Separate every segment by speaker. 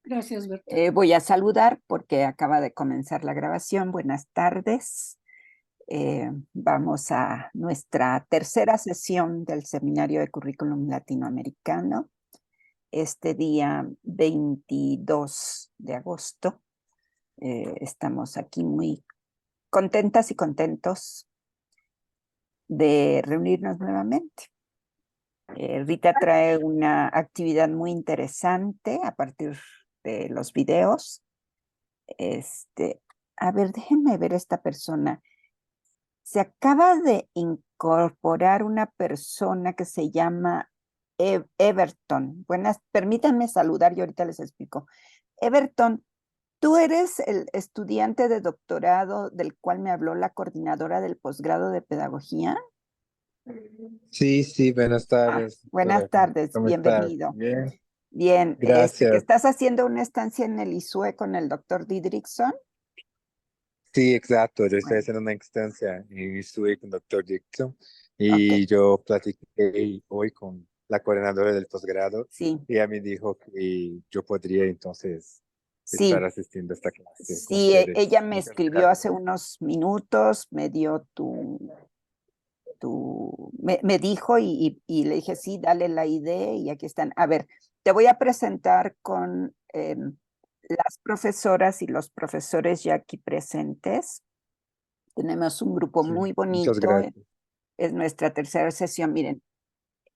Speaker 1: Gracias, Berta.
Speaker 2: Voy a saludar porque acaba de comenzar la grabación. Buenas tardes. Vamos a nuestra tercera sesión del Seminario de Currículum Latinoamericano, este día 22 de agosto. Estamos aquí muy contentas y contentos de reunirnos nuevamente. Rita trae una actividad muy interesante a partir de los videos. A ver, déjenme ver esta persona. Se acaba de incorporar una persona que se llama Everton. Buenas, permítanme saludar y ahorita les explico. Everton, tú eres el estudiante de doctorado del cual me habló la coordinadora del posgrado de pedagogía.
Speaker 3: Sí, sí, buenas tardes,
Speaker 2: Buenas
Speaker 3: doctora.
Speaker 2: tardes,
Speaker 3: ¿Cómo estás?
Speaker 2: bienvenido.
Speaker 3: Bien,
Speaker 2: Bien, que
Speaker 3: gracias.
Speaker 2: estás haciendo una estancia en el ISUE con el doctor Didrikson.
Speaker 3: Sí, exacto. Yo estoy
Speaker 2: Bueno,
Speaker 3: haciendo una instancia y estuve con doctor Dixon
Speaker 2: ok,
Speaker 3: y yo platiqué hoy con la coordinadora del posgrado
Speaker 2: sí,
Speaker 3: y ella me dijo que yo podría entonces estar
Speaker 2: sí.
Speaker 3: asistiendo a esta clase con
Speaker 2: Sí, ella
Speaker 3: ustedes.
Speaker 2: me
Speaker 3: Muchas
Speaker 2: escribió
Speaker 3: gracias.
Speaker 2: hace unos minutos, me dio me dijo y le dije, sí, dale la idea y aquí están. A ver, te voy a presentar con las profesoras y los profesores ya aquí presentes. Tenemos un grupo
Speaker 3: Sí,
Speaker 2: muy
Speaker 3: muchas
Speaker 2: bonito,
Speaker 3: gracias.
Speaker 2: es nuestra tercera sesión. Miren,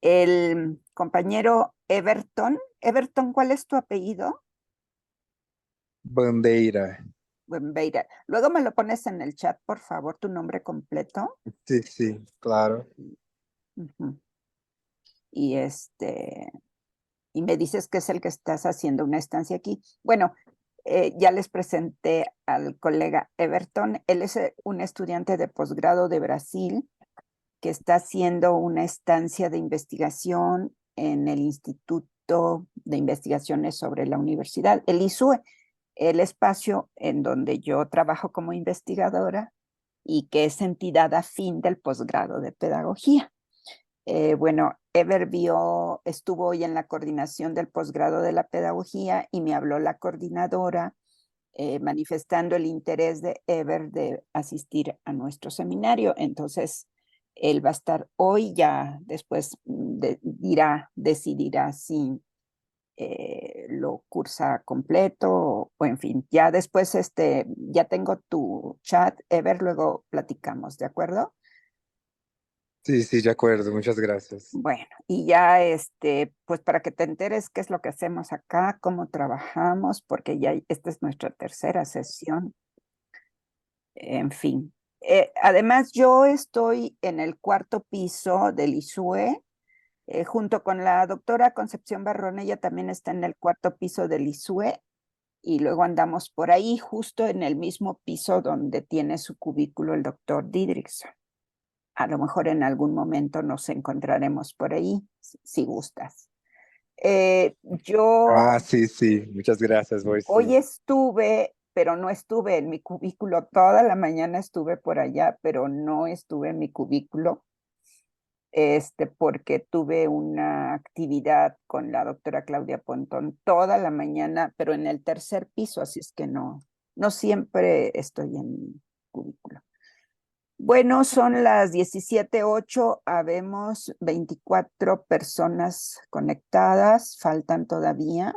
Speaker 2: el compañero Everton. Everton, ¿cuál es tu apellido?
Speaker 3: Bandeira.
Speaker 2: Buenveira. Luego me lo pones en el chat, por favor, tu nombre completo.
Speaker 3: Sí, sí, claro.
Speaker 2: Ujú. Y y me dices que es el que estás haciendo una estancia aquí. Bueno, ya les presenté al colega Everton. Él es un estudiante de posgrado de Brasil que está haciendo una estancia de investigación en el Instituto de Investigaciones sobre la Universidad, el ISUE, el espacio en donde yo trabajo como investigadora y que es entidad afín del posgrado de pedagogía. Bueno, estuvo hoy en la coordinación del posgrado de la pedagogía y me habló la coordinadora manifestando el interés de Ever de asistir a nuestro seminario. Entonces, él va a estar hoy, ya después decidirá si lo cursa completo o en fin, ya después ya tengo tu chat, Ever, luego platicamos, ¿de acuerdo?
Speaker 3: Sí, sí, de acuerdo. Muchas gracias.
Speaker 2: Bueno, y ya pues para que te enteres qué es lo que hacemos acá, cómo trabajamos, porque ya esta es nuestra tercera sesión, en fin. Además, yo estoy en el cuarto piso del ISUE, junto con la doctora Concepción Barrón, ella también está en el cuarto piso del ISUE, y luego andamos por ahí, justo en el mismo piso donde tiene su cubículo el doctor Didrikson. A lo mejor en algún momento nos encontraremos por ahí, si gustas. Yo
Speaker 3: Ah, sí, sí. Muchas gracias, voy,
Speaker 2: hoy
Speaker 3: sí.
Speaker 2: estuve, pero no estuve en mi cubículo. Toda la mañana estuve por allá, pero no estuve en mi cubículo, porque tuve una actividad con la doctora Claudia Pontón toda la mañana, pero en el tercer piso, así es que no siempre estoy en mi cubículo. Bueno, son las 17:08, habemos 24 personas conectadas, faltan todavía,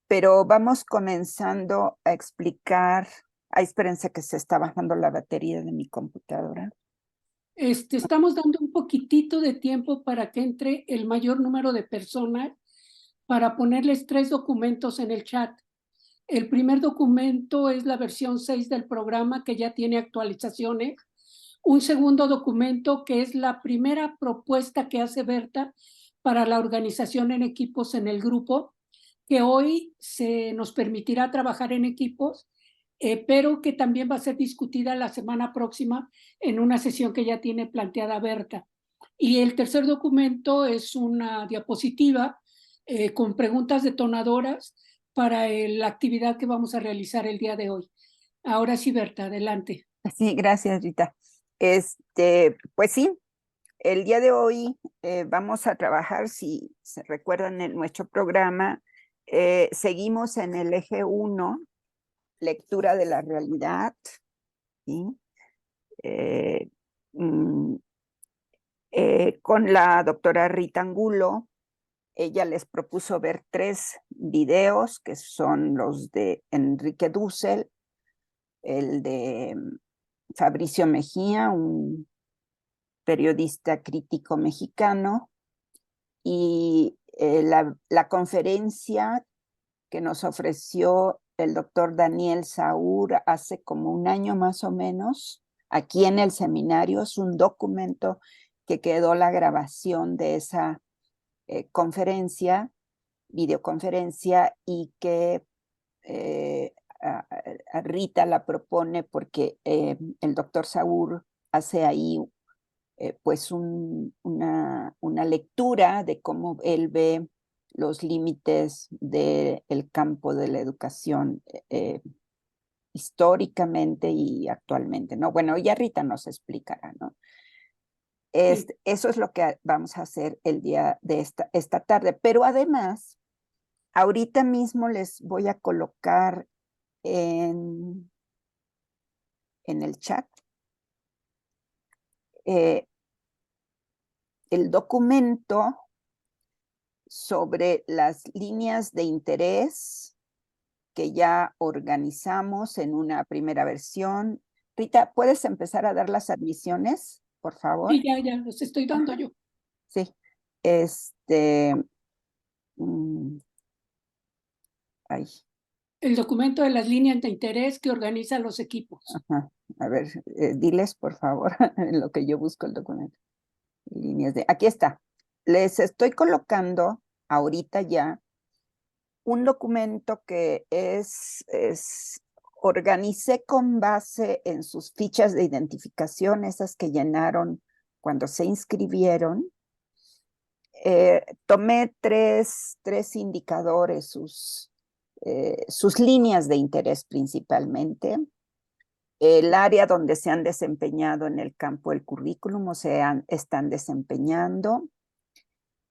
Speaker 2: pero vamos comenzando a explicar. Ay, espérense que se está bajando la batería de mi computadora.
Speaker 1: Estamos dando un poquitito de tiempo para que entre el mayor número de personas para ponerles 3 documentos en el chat. El primer documento es la versión 6 del programa que ya tiene actualizaciones. Un segundo documento que es la primera propuesta que hace Berta para la organización en equipos en el grupo, que hoy se nos permitirá trabajar en equipos, pero que también va a ser discutida la semana próxima en una sesión que ya tiene planteada Berta. Y el tercer documento es una diapositiva con preguntas detonadoras para la actividad que vamos a realizar el día de hoy. Ahora sí, Berta, adelante.
Speaker 2: Sí, gracias, Rita. Pues sí, el día de hoy vamos a trabajar, si se recuerdan en nuestro programa, Seguimos en el eje 1, lectura de la realidad, ¿sí? Con la doctora Rita Angulo, ella les propuso ver 3 videos, que son los de Enrique Dussel, el de Fabricio Mejía, un periodista crítico mexicano, y la conferencia que nos ofreció el doctor Daniel Saúl hace como un año más o menos, aquí en el seminario. Es un documento que quedó la grabación de esa conferencia, videoconferencia, y que a Rita la propone porque el doctor Saúl hace ahí pues una lectura de cómo él ve los límites del campo de la educación históricamente y actualmente, ¿no? Bueno, ya Rita nos explicará, ¿no?
Speaker 1: Sí.
Speaker 2: Eso es lo que vamos a hacer el día de esta tarde, pero además, ahorita mismo les voy a colocar en el chat el documento sobre las líneas de interés que ya organizamos en una primera versión. Rita, ¿puedes empezar a dar las admisiones, por favor?
Speaker 1: Sí, ya, los estoy dando yo.
Speaker 2: Sí. Ay,
Speaker 1: El documento de las líneas de interés que organizan los equipos.
Speaker 2: ajá. A ver, diles, por favor, en lo que yo busco el documento. Líneas de... Aquí está. Les estoy colocando ahorita ya un documento que organicé con base en sus fichas de identificación, esas que llenaron cuando se inscribieron. Tomé tres indicadores, sus líneas de interés principalmente, el área donde se han desempeñado en el campo del currículum o están desempeñando,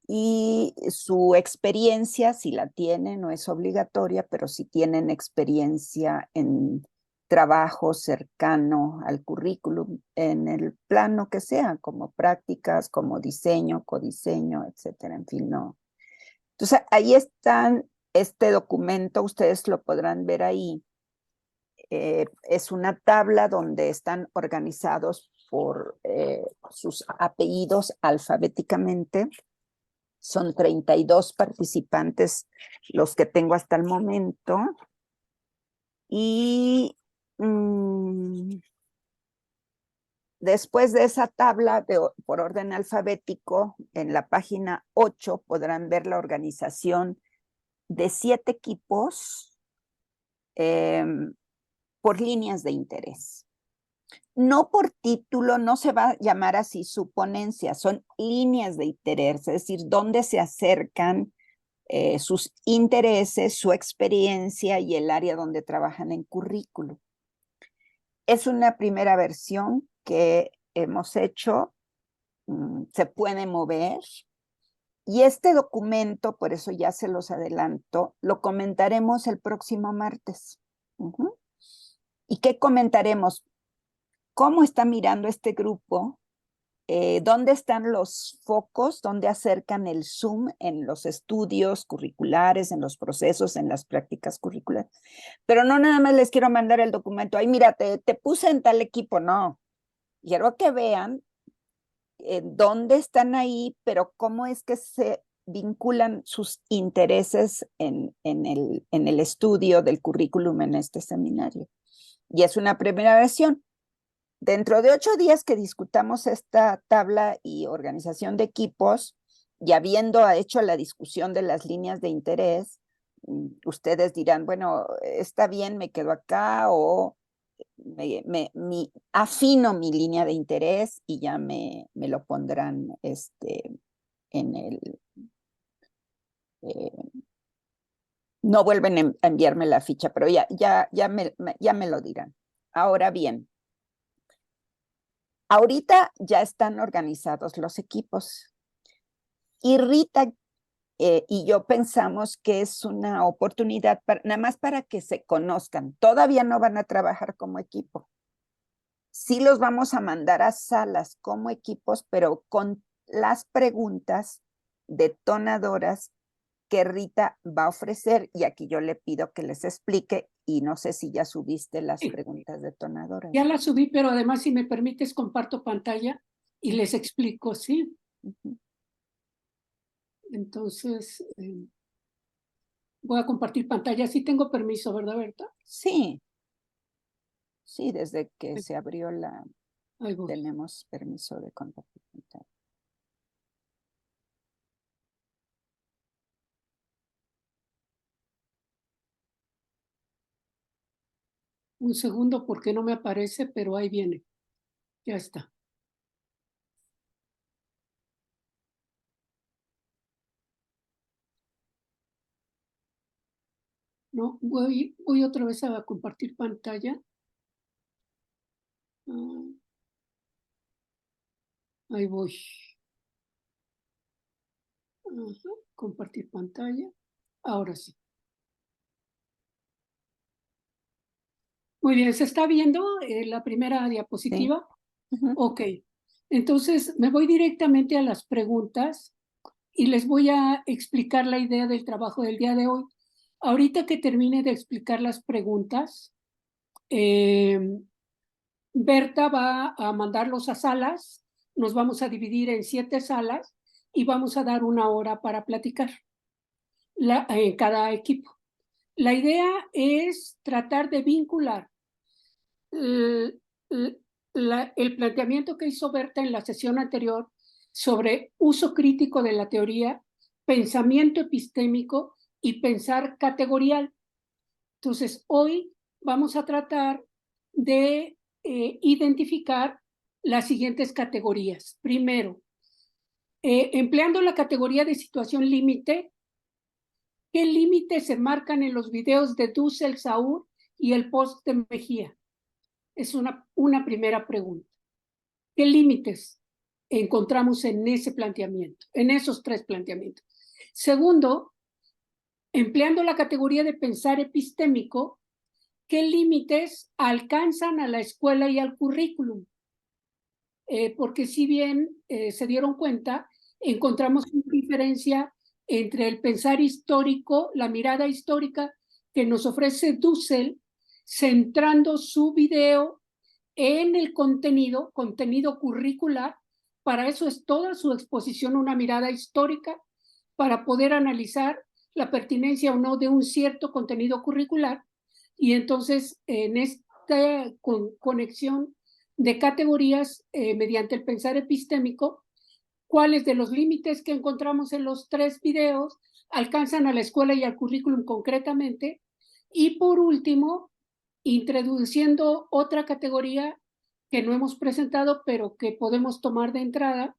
Speaker 2: y su experiencia, si la tienen, no es obligatoria, pero si tienen experiencia en trabajo cercano al currículum, en el plano que sea, como prácticas, como diseño, codiseño, etcétera, en fin, no. Entonces, ahí están, este documento, ustedes lo podrán ver ahí. Es una tabla donde están organizados por sus apellidos alfabéticamente. Son 32 participantes los que tengo hasta el momento. Y después de esa tabla por orden alfabético, en la página 8 podrán ver la organización de 7 equipos por líneas de interés. No por título, no se va a llamar así su ponencia, son líneas de interés, es decir, dónde se acercan sus intereses, su experiencia y el área donde trabajan en currículum. Es una primera versión que hemos hecho, se puede mover, y este documento, por eso ya se los adelanto, lo comentaremos el próximo martes. ¿Y qué comentaremos? ¿Cómo está mirando este grupo? ¿Dónde están los focos? ¿Dónde acercan el zoom en los estudios curriculares, en los procesos, en las prácticas curriculares? Pero no nada más les quiero mandar el documento. Ay, mira, te puse en tal equipo. No. Quiero que vean dónde están ahí, pero cómo es que se vinculan sus intereses en el estudio del currículum en este seminario. Y es una primera versión. Dentro de 8 días que discutamos esta tabla y organización de equipos, y habiendo hecho la discusión de las líneas de interés, ustedes dirán, bueno, está bien, me quedo acá, o afino mi línea de interés y ya me lo pondrán en el... no vuelven a enviarme la ficha, pero ya me lo dirán. Ahora bien, ahorita ya están organizados los equipos y Rita Y yo pensamos que es una oportunidad nada más para que se conozcan. Todavía no van a trabajar como equipo. Sí los vamos a mandar a salas como equipos, pero con las preguntas detonadoras que Rita va a ofrecer, y aquí yo le pido que les explique, y no sé si ya subiste las
Speaker 1: Sí.
Speaker 2: preguntas detonadoras.
Speaker 1: Ya la subí, pero además, si me permites, comparto pantalla y les explico, ¿sí?
Speaker 2: Ujú.
Speaker 1: Entonces, voy a compartir pantalla. Sí tengo permiso, ¿verdad, Berta?
Speaker 2: Sí, sí, desde que se abrió
Speaker 1: Ahí voy.
Speaker 2: tenemos permiso de compartir pantalla.
Speaker 1: Un segundo porque no me aparece, pero ahí viene. Ya está. No, voy otra vez a compartir pantalla. Ahí voy. Ajá, compartir pantalla. Ahora sí. Muy bien, ¿se está viendo la primera
Speaker 2: Sí.
Speaker 1: diapositiva?
Speaker 2: Ujú.
Speaker 1: Ok. Entonces, me voy directamente a las preguntas y les voy a explicar la idea del trabajo del día de hoy. Ahorita que termine de explicar las preguntas, Berta va a mandarlos a salas, nos vamos a dividir en 7 salas y vamos a dar 1 hora para platicar en cada equipo. La idea es tratar de vincular el, el planteamiento que hizo Berta en la sesión anterior sobre uso crítico de la teoría, pensamiento epistémico y pensar categorial. Entonces, hoy vamos a tratar de identificar las siguientes categorías. Primero, empleando la categoría de situación límite, ¿qué límites se marcan en los videos de Dussel, Saúl y el post de Mejía? Es una primera pregunta. ¿Qué límites encontramos en ese planteamiento, en esos 3 planteamientos? Segundo, empleando la categoría de pensar epistémico, ¿qué límites alcanzan a la escuela y al currículum? Porque si bien se dieron cuenta, encontramos una diferencia entre el pensar histórico, la mirada histórica que nos ofrece Dussel, centrando su video en el contenido curricular. Para eso es toda su exposición una mirada histórica, para poder analizar la pertinencia o no de un cierto contenido curricular. Y entonces, en esta conexión de categorías mediante el pensar epistémico, cuáles de los límites que encontramos en los 3 videos alcanzan a la escuela y al currículum concretamente. Y por último, introduciendo otra categoría que no hemos presentado, pero que podemos tomar de entrada,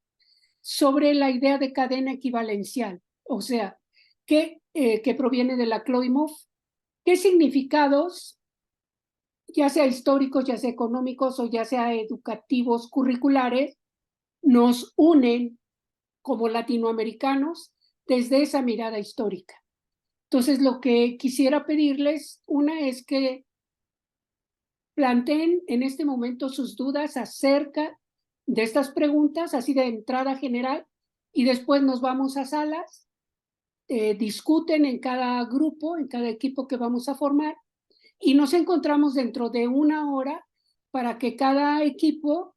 Speaker 1: sobre la idea de cadena equivalencial, o sea, que proviene de la Kloimov. ¿Qué significados, ya sea históricos, ya sea económicos o ya sea educativos, curriculares, nos unen como latinoamericanos desde esa mirada histórica? Entonces, lo que quisiera pedirles, una es que planteen en este momento sus dudas acerca de estas preguntas, así de entrada general, y después nos vamos a salas, discuten en cada grupo, en cada equipo que vamos a formar, y nos encontramos dentro de 1 hora para que cada equipo,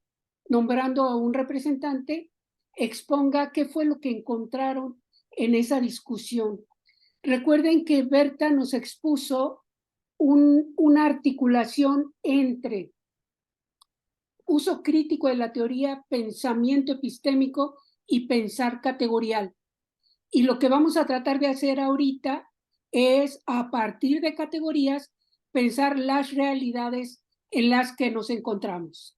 Speaker 1: nombrando a un representante, exponga qué fue lo que encontraron en esa discusión. Recuerden que Berta nos expuso una articulación entre uso crítico de la teoría, pensamiento epistémico y pensar categorial. Y lo que vamos a tratar de hacer ahorita es, a partir de categorías, pensar las realidades en las que nos encontramos.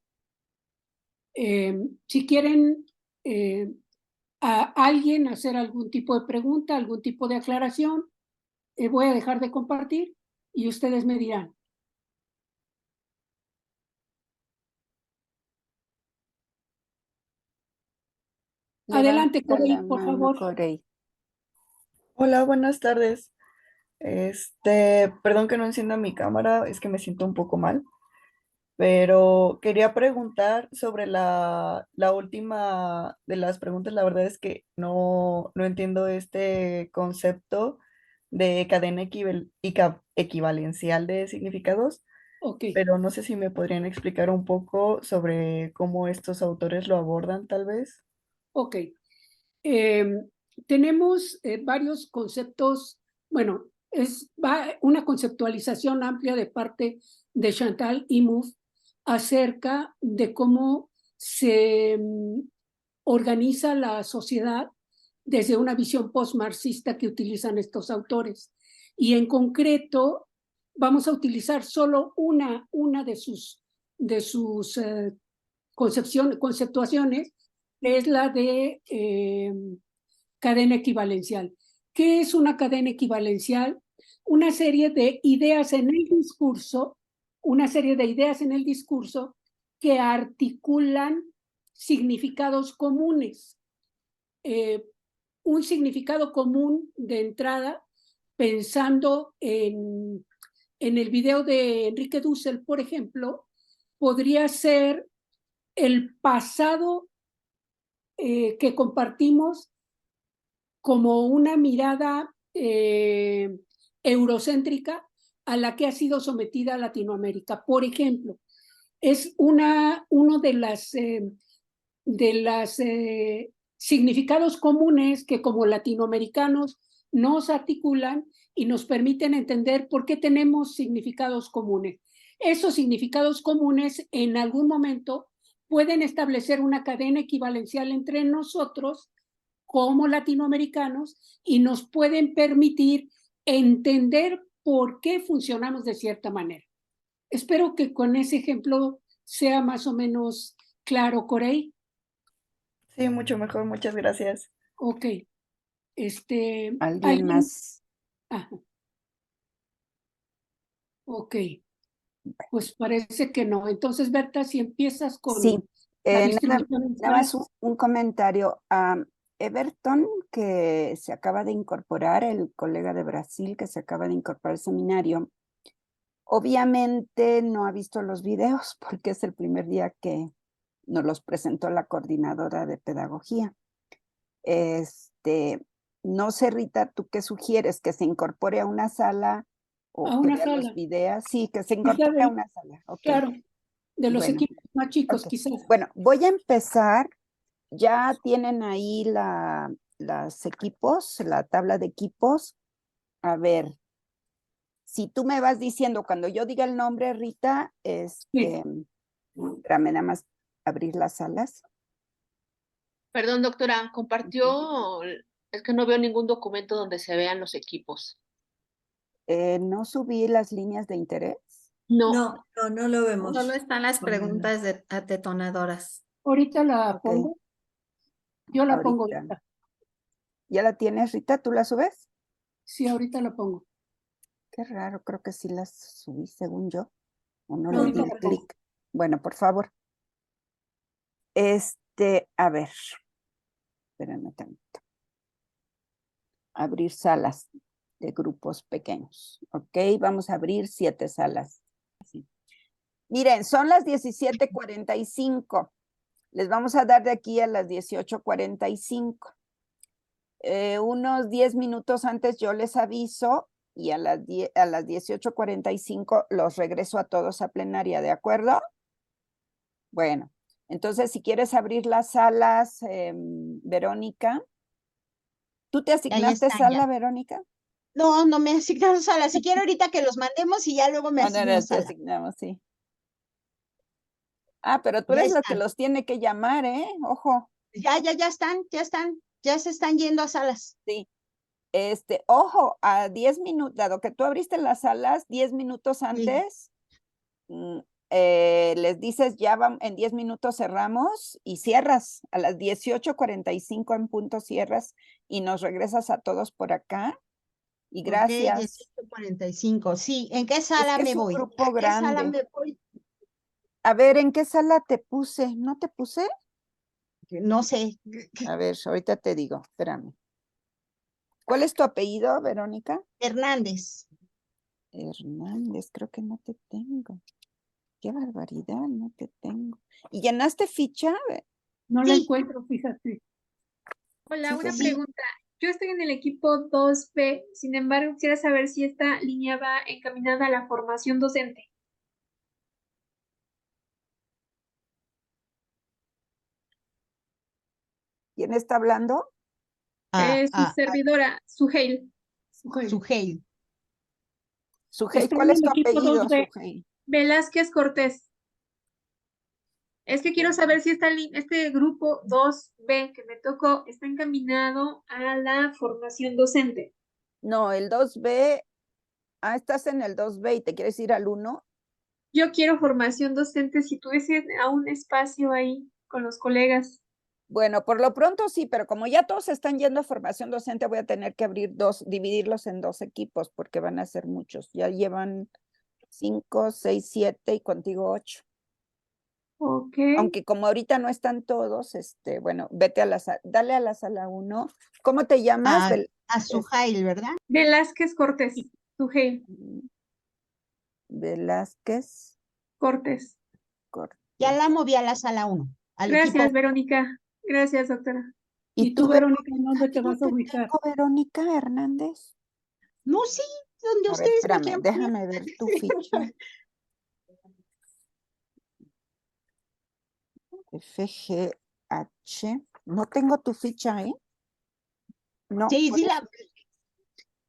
Speaker 1: Si quieren a alguien hacer algún tipo de pregunta, algún tipo de aclaración, voy a dejar de compartir y ustedes me dirán. Adelante,
Speaker 2: Levanta la
Speaker 1: Corey, por
Speaker 2: mano,
Speaker 1: favor.
Speaker 2: Corey.
Speaker 4: Hola, buenas tardes. Perdón que no encienda mi cámara, es que me siento un poco mal, pero quería preguntar sobre la última de las preguntas. La verdad es que no entiendo este concepto de cadena equivalencial de significados,
Speaker 1: Ok,
Speaker 4: pero no sé si me podrían explicar un poco sobre cómo estos autores lo abordan, tal vez.
Speaker 1: ok. Em, tenemos varios conceptos, bueno, una conceptualización amplia de parte de Chantal Imouf acerca de cómo se organiza la sociedad desde una visión postmarxista que utilizan estos autores. Y en concreto, vamos a utilizar solo una de sus conceptuaciones, que es la de cadena equivalencial. ¿Qué es una cadena equivalencial? Una serie de ideas en el discurso, una serie de ideas en el discurso que articulan significados comunes. Un significado común de entrada, pensando en el video de Enrique Dussel, por ejemplo, podría ser el pasado que compartimos como una mirada eurocéntrica a la que ha sido sometida Latinoamérica. Por ejemplo, es uno de las significados comunes que como latinoamericanos nos articulan y nos permiten entender por qué tenemos significados comunes. Esos significados comunes en algún momento pueden establecer una cadena equivalencial entre nosotros como latinoamericanos y nos pueden permitir entender por qué funcionamos de cierta manera. Espero que con ese ejemplo sea más o menos claro, Corey.
Speaker 4: Sí, mucho mejor, muchas gracias.
Speaker 1: Ok.
Speaker 2: ¿Alguien más?
Speaker 1: Ajá. Ok. Pues parece que no. Entonces, Berta, si empiezas con
Speaker 2: Sí,
Speaker 1: la
Speaker 2: nada,
Speaker 1: distribución en
Speaker 2: nada más
Speaker 1: salas.
Speaker 2: un comentario. Everton, que se acaba de incorporar, el colega de Brasil que se acaba de incorporar al seminario, obviamente no ha visto los videos porque es el primer día que nos los presentó la coordinadora de pedagogía. No sé, Rita, ¿tú qué sugieres? ¿Que se incorpore a una sala o
Speaker 1: A
Speaker 2: que
Speaker 1: una
Speaker 2: vea los
Speaker 1: sala.
Speaker 2: videos? Sí, que se
Speaker 1: Quizá
Speaker 2: incorpore a una sala. Ok,
Speaker 1: claro, de los
Speaker 2: bueno,
Speaker 1: equipos más chicos,
Speaker 2: ok.
Speaker 1: quizás.
Speaker 2: Bueno, voy a empezar. Ya tienen ahí los equipos, la tabla de equipos. A ver, si tú me vas diciendo cuando yo diga el nombre, Rita,
Speaker 1: Sí.
Speaker 2: espérame nada más abrir las salas.
Speaker 5: Perdón, doctora, compartió, es que no veo ningún documento donde se vean los equipos.
Speaker 2: No subí las líneas de interés.
Speaker 5: No,
Speaker 6: No lo vemos.
Speaker 7: Solo están las
Speaker 6: Poniendo.
Speaker 7: preguntas detonadoras.
Speaker 1: Ahorita la
Speaker 2: Ok.
Speaker 1: pongo. Yo la pongo
Speaker 2: Ahorita.
Speaker 1: ahorita.
Speaker 2: ¿Ya la tienes, Rita? ¿Tú la subes?
Speaker 1: Sí, ahorita la pongo.
Speaker 2: Qué raro, creo que sí las subí según yo. O no
Speaker 1: No,
Speaker 2: le di
Speaker 1: ahorita la pongo.
Speaker 2: clic. Bueno, por favor. A ver. Espérenme tantito. Abrir salas de grupos pequeños. Ok, vamos a abrir 7 salas. Así. Miren, son las 17:45. Les vamos a dar de aquí a las 18:45. Unos 10 minutos antes yo les aviso y a las 18:45 los regreso a todos a plenaria, ¿de acuerdo? Bueno, entonces si quieres abrir las salas, Verónica. ¿Tú te asignaste
Speaker 8: están
Speaker 2: sala,
Speaker 8: ya.
Speaker 2: Verónica?
Speaker 8: No, no me asignaron sala. Si quiero ahorita que los mandemos y ya luego me
Speaker 2: No, no,
Speaker 8: asignan
Speaker 2: te
Speaker 8: sala.
Speaker 2: asignamos, sí. Pero tú
Speaker 8: Ya
Speaker 2: eres la que
Speaker 8: están.
Speaker 2: los tiene que llamar, ¿eh? Ojo.
Speaker 8: Ya se están yendo a salas.
Speaker 2: Sí. Ojo, a 10 minutos, dado que tú abriste las salas 10 minutos antes, les dices ya en 10 minutos cerramos y cierras. A las 18:45 en punto cierras y nos regresas a todos por acá. Y gracias.
Speaker 8: Ok, 18:45. Sí, ¿en qué
Speaker 2: Es
Speaker 8: sala
Speaker 2: que
Speaker 8: me
Speaker 2: es un
Speaker 8: voy?
Speaker 2: grupo
Speaker 8: ¿A qué sala
Speaker 2: grande.
Speaker 8: me voy?
Speaker 2: A ver, ¿en qué sala te puse? ¿No te puse?
Speaker 8: No sé.
Speaker 2: A ver, ahorita te digo, espérame. ¿Cuál es tu apellido, Verónica?
Speaker 8: Hernández.
Speaker 2: Hernández, creo que no te tengo. Qué barbaridad, no te tengo. ¿Y llenaste ficha?
Speaker 1: No la
Speaker 8: Sí.
Speaker 1: encuentro, fíjate.
Speaker 6: Hola,
Speaker 2: Sí,
Speaker 6: una
Speaker 2: sí.
Speaker 6: pregunta. Yo estoy en el equipo 2B, sin embargo, quisiera saber si esta línea va encaminada a la formación docente.
Speaker 2: ¿Quién está hablando?
Speaker 6: Su servidora, Suheil.
Speaker 8: Suheil.
Speaker 2: Sujei,
Speaker 1: Está
Speaker 2: ¿cuál
Speaker 1: en
Speaker 2: es
Speaker 1: el
Speaker 2: tu
Speaker 1: equipo
Speaker 2: apellido,
Speaker 1: 2B.
Speaker 2: Sujei?
Speaker 6: Velázquez Cortés. Es que quiero saber si este grupo 2B que me tocó está encaminado a la formación docente.
Speaker 2: No, el 2B. Ah, estás en el 2B y te quieres ir al 1.
Speaker 6: Yo quiero formación docente si tuviese a un espacio ahí con los colegas.
Speaker 2: Bueno, por lo pronto sí, pero como ya todos están yendo a formación docente, voy a tener que dividirlos en 2 equipos porque van a ser muchos. Ya llevan 5, 6, 7 y contigo 8.
Speaker 6: Ok.
Speaker 2: Aunque como ahorita no están todos, bueno, vete a dale a la sala 1. ¿Cómo te llamas?
Speaker 8: A Suheil, ¿verdad?
Speaker 6: Velázquez Cortés. Suheil
Speaker 2: Velázquez
Speaker 6: Cortés.
Speaker 2: Cortés.
Speaker 8: Ya la moví a la sala 1. Al
Speaker 6: Gracias,
Speaker 8: equipo.
Speaker 6: Verónica. Gracias, doctora.
Speaker 1: ¿Y tú, Verónica, en dónde te vas a ubicar?
Speaker 2: Verónica Hernández?
Speaker 8: No, sí, donde
Speaker 2: A ver,
Speaker 8: ustedes me
Speaker 2: espérame,
Speaker 8: quieran poner.
Speaker 2: déjame ver tu ficha. FGH. No tengo tu ficha, ¿eh? No.
Speaker 8: Sí,
Speaker 2: por
Speaker 8: sí,
Speaker 2: eso.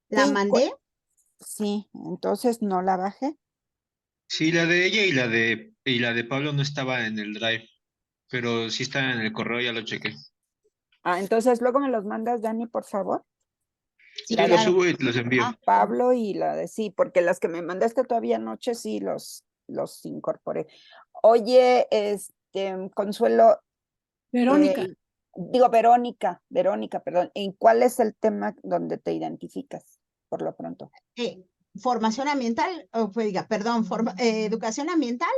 Speaker 8: la
Speaker 2: Sí,
Speaker 8: mandé.
Speaker 2: Sí, entonces no la bajé.
Speaker 9: Sí, la de ella y la de Pablo no estaba en el drive, pero sí está en el correo, ya lo chequé.
Speaker 2: Ah, entonces luego me los mandas, Dani, por favor.
Speaker 8: Sí,
Speaker 9: Yo los
Speaker 8: claro.
Speaker 9: subo y los envío.
Speaker 2: Pablo y la de sí, porque las que me mandaste todavía anoche sí los incorporé. Oye, Consuelo,
Speaker 1: Verónica,
Speaker 2: Verónica, perdón, ¿en cuál es el tema donde te identificas por lo pronto?
Speaker 8: Formación ambiental, perdón, educación ambiental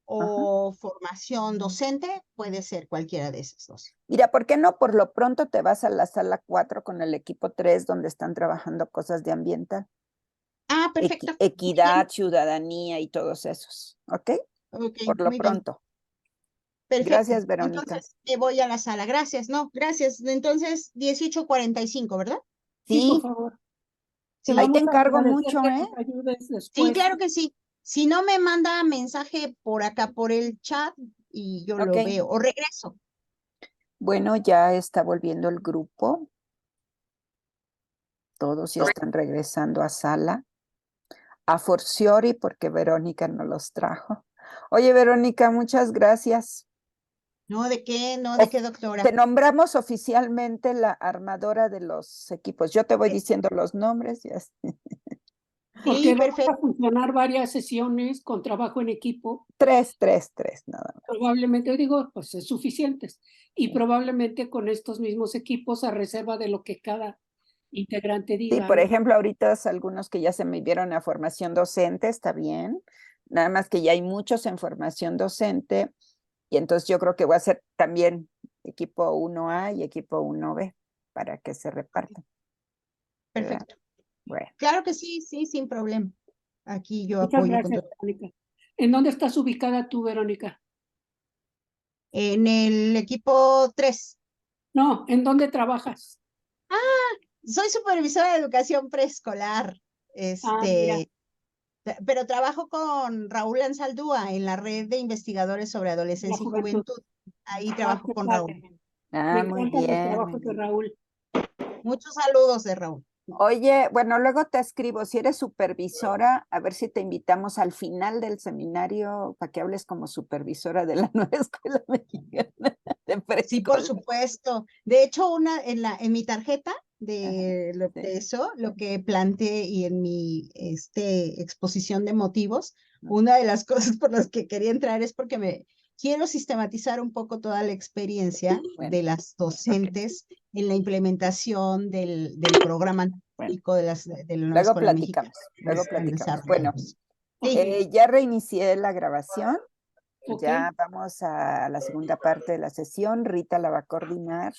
Speaker 8: o formación docente, puede ser cualquiera de esas dos.
Speaker 2: Mira, ¿por qué no por lo pronto te vas a la sala 4 con el equipo 3 donde están trabajando cosas de ambiental?
Speaker 8: Ah, perfecto.
Speaker 2: Equidad, ciudadanía y todos esos, ¿ok?
Speaker 8: Ok,
Speaker 2: Por lo
Speaker 8: muy bien.
Speaker 2: pronto.
Speaker 8: Perfecto.
Speaker 2: Gracias, Verónica.
Speaker 8: Entonces, me voy a la sala. Gracias, no, gracias. Entonces, 18:45, ¿verdad?
Speaker 1: sí, por
Speaker 2: Sí,
Speaker 1: favor.
Speaker 8: Sí.
Speaker 1: Te
Speaker 2: ahí te
Speaker 1: vamos a
Speaker 2: encargo
Speaker 1: agradecer
Speaker 2: mucho,
Speaker 1: que
Speaker 2: ¿eh?
Speaker 1: nos ayudes
Speaker 8: Sí,
Speaker 1: después.
Speaker 8: claro que sí. Si no, me manda mensaje por acá, por el chat, y yo lo
Speaker 2: Ok.
Speaker 8: veo. O regreso.
Speaker 2: Bueno, ya está volviendo el grupo. Todos ya están regresando a sala. A forciori porque Verónica no los trajo. Oye, Verónica, muchas gracias.
Speaker 8: No, ¿de qué? No, ¿de qué, doctora?
Speaker 2: Te nombramos oficialmente la armadora de los equipos. Yo te voy diciendo los nombres. Ya.
Speaker 1: Porque
Speaker 8: Sí,
Speaker 1: vamos
Speaker 8: perfecto.
Speaker 1: a funcionar varias sesiones con trabajo en equipo.
Speaker 2: 3, nada más.
Speaker 1: Probablemente, digo, pues es suficientes. Y probablemente con estos mismos equipos a reserva de lo que cada integrante
Speaker 2: Sí,
Speaker 1: diga.
Speaker 2: por
Speaker 1: ¿no?
Speaker 2: ejemplo, ahorita algunos que ya se movieron a formación docente, está bien. Nada más que ya hay muchos en formación docente. Y entonces yo creo que voy a hacer también equipo 1A y equipo 1B para que se repartan. ¿Verdad?
Speaker 8: Perfecto.
Speaker 2: Bueno.
Speaker 8: Claro que sí, sí, sin problema. Aquí yo
Speaker 1: Muchas
Speaker 8: apoyo
Speaker 1: gracias,
Speaker 8: con todo.
Speaker 1: Verónica. ¿En dónde estás ubicada tú, Verónica?
Speaker 8: En el equipo 3.
Speaker 1: No, ¿en dónde trabajas?
Speaker 8: Soy supervisora de educación preescolar.
Speaker 1: Mira.
Speaker 8: Pero trabajo con Raúl Ansaldúa en la red de investigadores sobre adolescencia y juventud. Ahí trabajo
Speaker 1: Qué
Speaker 8: con
Speaker 1: padre.
Speaker 8: Raúl.
Speaker 1: Me
Speaker 2: Muy
Speaker 1: encantan los
Speaker 2: bien.
Speaker 1: trabajos de Raúl.
Speaker 8: Muchos saludos de Raúl.
Speaker 2: Oye, bueno, luego te escribo, si eres supervisora, a ver si te invitamos al final del seminario para que hables como supervisora de la nueva escuela mexicana de
Speaker 8: Sí, por
Speaker 2: preescolar.
Speaker 8: supuesto. De hecho, en mi tarjeta de
Speaker 2: sí.
Speaker 8: eso, lo que planteé y en mi exposición de motivos, una de las cosas por las que quería entrar es porque me quiero sistematizar un poco toda la experiencia de las docentes en la implementación del programa de la nueva
Speaker 2: Luego
Speaker 8: escuela mexicana.
Speaker 2: platicamos. Bueno,
Speaker 8: Sí.
Speaker 2: ya reinicié la grabación.
Speaker 1: Ok.
Speaker 2: Ya vamos a la segunda parte de la sesión. Rita la va a coordinar.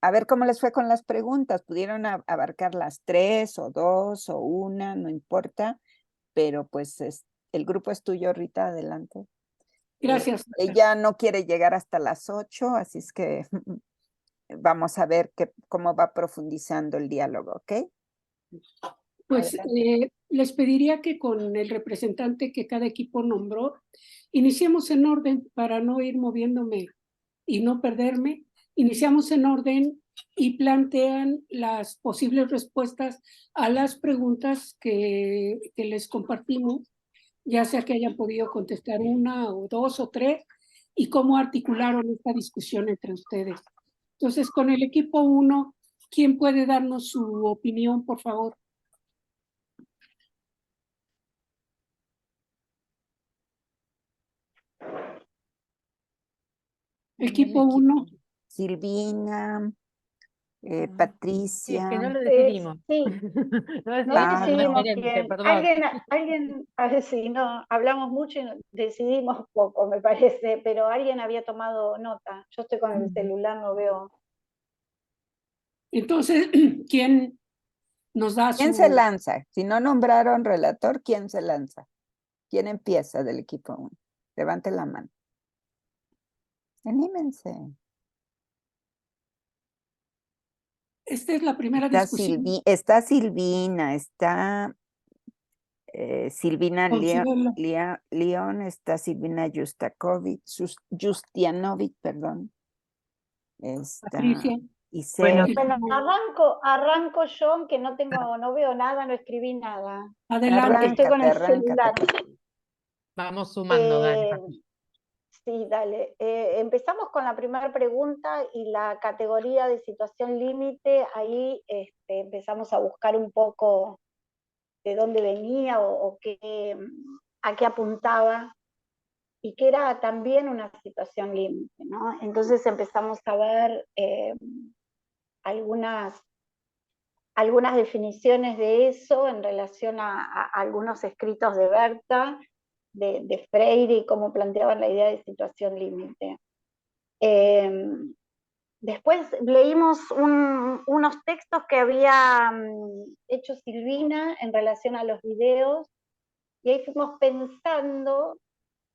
Speaker 2: a ver cómo les fue con las preguntas. Pudieron abarcar las 3 o 2 o una, no importa, pero pues el grupo es tuyo, Rita, adelante.
Speaker 1: Gracias.
Speaker 2: Ella no quiere llegar hasta las 8, así es que vamos a ver cómo va profundizando el diálogo, ¿ok?
Speaker 1: Pues
Speaker 2: Adelante.
Speaker 1: les pediría que con el representante que cada equipo nombró, iniciemos en orden para no ir moviéndome y no perderme. Iniciamos en orden y plantean las posibles respuestas a las preguntas que les compartimos, ya sea que hayan podido contestar una o dos o tres, y cómo articularon esta discusión entre ustedes. Entonces, con el equipo 1, ¿quién puede darnos su opinión, por favor? Equipo 1.
Speaker 2: Silvina,
Speaker 10: Sí,
Speaker 2: Patricia.
Speaker 10: es que no lo decidimos.
Speaker 11: Sí,
Speaker 10: No
Speaker 11: no
Speaker 2: Pablo.
Speaker 11: decidimos
Speaker 10: gerente,
Speaker 11: quién.
Speaker 10: perdón.
Speaker 11: Alguien, a ver si no, hablamos mucho y decidimos poco, me parece, pero alguien había tomado nota. Yo estoy con el celular, no veo.
Speaker 1: Entonces, ¿quién nos da
Speaker 2: ¿Quién se
Speaker 1: su...
Speaker 2: lanza? Si no nombraron relator, ¿quién se lanza? ¿Quién empieza del equipo 1? Levante la mano. Anímense.
Speaker 1: Esta es la primera
Speaker 2: Está,
Speaker 1: discusión.
Speaker 2: está Silvina, está Silvina
Speaker 1: Considero-
Speaker 2: León, está Silvina Justianovic, perdón. Está
Speaker 1: Patricia.
Speaker 2: Isel.
Speaker 11: Bueno, arranco yo, aunque no veo nada, no escribí nada.
Speaker 1: Adelante.
Speaker 11: Estoy con el
Speaker 2: Arráncate.
Speaker 11: celular.
Speaker 10: Vamos sumando, dale.
Speaker 11: Sí, dale. Empezamos con la primera pregunta y la categoría de situación límite. Ahí empezamos a buscar un poco de dónde venía o a qué apuntaba, y que era también una situación límite, ¿no? Entonces empezamos a ver algunas definiciones de eso en relación a algunos escritos de Berta, de Freire, y cómo planteaban la idea de situación límite. Después leímos unos textos que había hecho Silvina en relación a los videos, y ahí fuimos pensando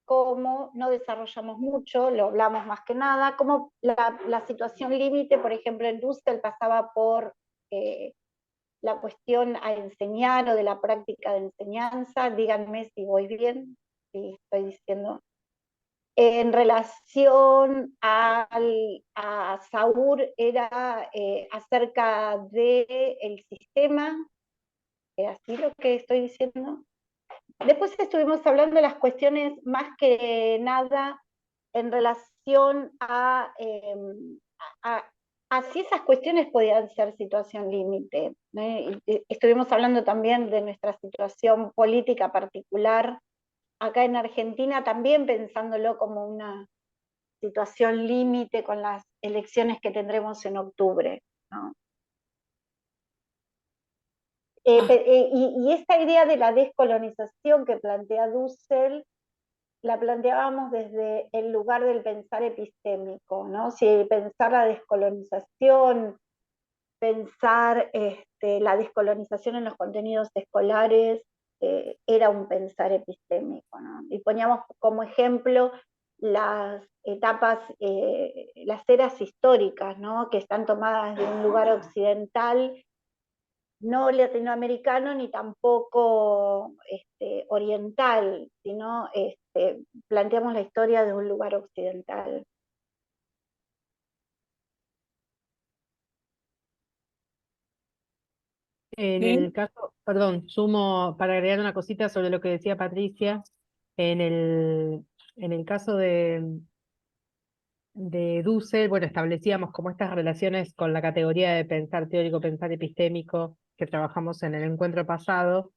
Speaker 11: cómo no desarrollamos mucho, lo hablamos más que nada, cómo la situación límite, por ejemplo, en Dussel pasaba por la cuestión a enseñar o de la práctica de enseñanza. Díganme si voy bien, si estoy diciendo. En relación a Saúl era acerca del sistema, ¿es así lo que estoy diciendo? Después estuvimos hablando de las cuestiones más que nada en relación a si esas cuestiones podían ser situación límite. Estuvimos hablando también de nuestra situación política particular acá en Argentina, también pensándolo como una situación límite con las elecciones que tendremos en octubre, ¿no? Y esta idea de la descolonización que plantea Dussel, la planteábamos desde el lugar del pensar epistémico, ¿no? Si pensar la descolonización, pensar la descolonización en los contenidos escolares, era un pensar epistémico, ¿no? Y poníamos como ejemplo las etapas, las eras históricas, ¿no? Que están tomadas de un lugar occidental, no latinoamericano ni tampoco oriental, sino planteamos la historia de un lugar occidental.
Speaker 10: En el caso, perdón, sumo para agregar una cosita sobre lo que decía Patricia. En el caso de Dussel, bueno, establecíamos como estas relaciones con la categoría de pensar teórico, pensar epistémico, que trabajamos en el encuentro pasado,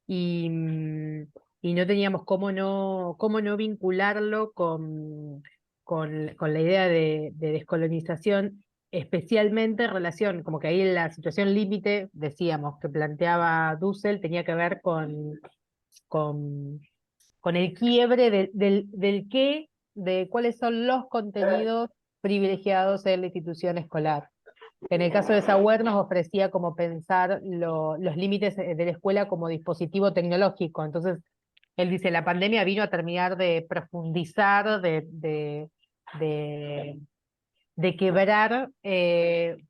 Speaker 10: y no teníamos cómo no vincularlo con la idea de descolonización, especialmente en relación, como que ahí la situación límite, decíamos, que planteaba Dussel, tenía que ver con el quiebre del qué, de cuáles son los contenidos privilegiados en la institución escolar. En el caso de Sauer nos ofrecía como pensar los límites de la escuela como dispositivo tecnológico. Entonces, él dice, la pandemia vino a terminar de profundizar, de quebrar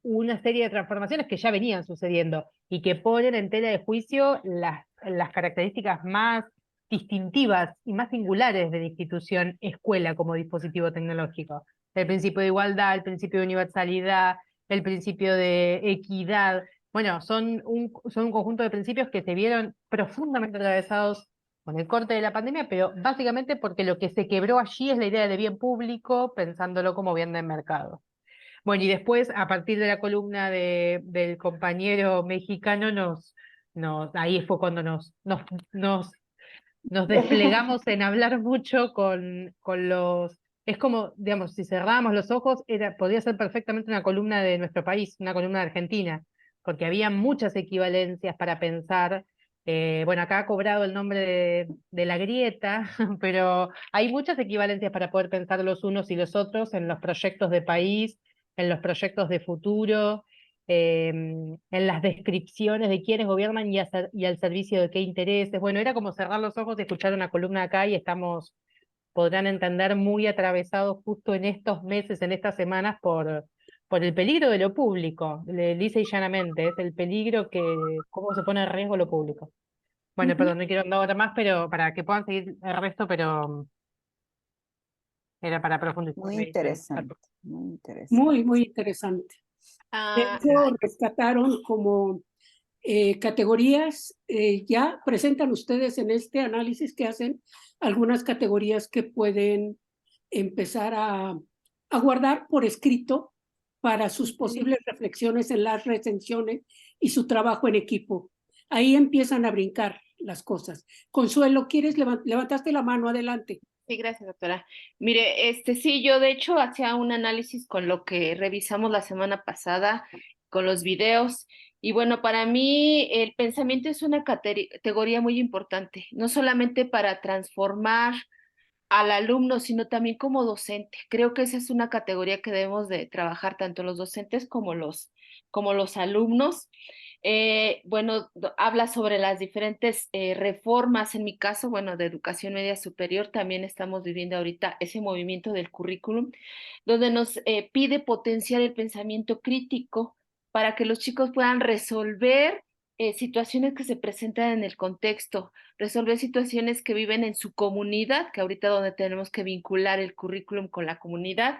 Speaker 10: una serie de transformaciones que ya venían sucediendo y que ponen en tela de juicio las características más distintivas y más singulares de la institución escuela como dispositivo tecnológico. El principio de igualdad, el principio de universalidad, el principio de equidad. Bueno, son un conjunto de principios que se vieron profundamente atravesados con el corte de la pandemia, pero básicamente porque lo que se quebró allí es la idea de bien público, pensándolo como bien de mercado. Bueno, y después, a partir de la columna del compañero mexicano, ahí fue cuando nos desplegamos en hablar mucho con los... Es como, digamos, si cerrábamos los ojos, podría ser perfectamente una columna de nuestro país, una columna de Argentina, porque había muchas equivalencias para pensar. Bueno, acá ha cobrado el nombre de la grieta, pero hay muchas equivalencias para poder pensar los unos y los otros en los proyectos de país, en los proyectos de futuro, en las descripciones de quiénes gobiernan y al servicio de qué intereses. Bueno, era como cerrar los ojos y escuchar una columna acá y podrán entender, muy atravesados justo en estos meses, en estas semanas, por el peligro de lo público. Le dice y llanamente, es el peligro cómo se pone en riesgo lo público. Bueno, perdón, no quiero andar ahora más, pero para que puedan seguir el resto, pero era para profundizar.
Speaker 2: Muy interesante, muy interesante.
Speaker 1: Muy interesante. De hecho, rescataron como categorías, ya presentan ustedes en este análisis que hacen algunas categorías que pueden empezar a guardar por escrito para sus posibles reflexiones en las recensiones y su trabajo en equipo. Ahí empiezan a brincar las cosas. Consuelo, ¿quieres levantaste la mano? Adelante.
Speaker 5: Sí, gracias, doctora. Mire, sí, yo de hecho hacía un análisis con lo que revisamos la semana pasada, con los videos, y bueno, para mí el pensamiento es una categoría muy importante, no solamente para transformar al alumno, sino también como docente. Creo que esa es una categoría que debemos de trabajar tanto los docentes como los alumnos. Bueno, habla sobre las diferentes reformas, en mi caso, bueno, de educación media superior, también estamos viviendo ahorita ese movimiento del currículum, donde nos pide potenciar el pensamiento crítico para que los chicos puedan resolver situaciones que se presentan en el contexto, resolver situaciones que viven en su comunidad, que ahorita donde tenemos que vincular el currículum con la comunidad.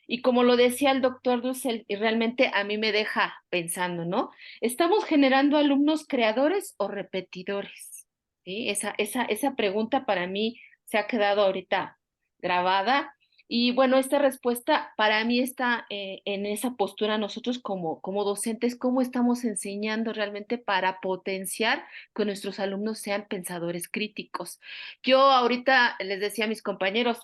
Speaker 5: Y como lo decía el doctor Dussel, y realmente a mí me deja pensando, ¿no? ¿Estamos generando alumnos creadores o repetidores? ¿Sí? Esa pregunta para mí se ha quedado ahorita grabada. Y bueno, esta respuesta para mí está en esa postura nosotros como docentes, cómo estamos enseñando realmente para potenciar que nuestros alumnos sean pensadores críticos. Yo ahorita les decía a mis compañeros,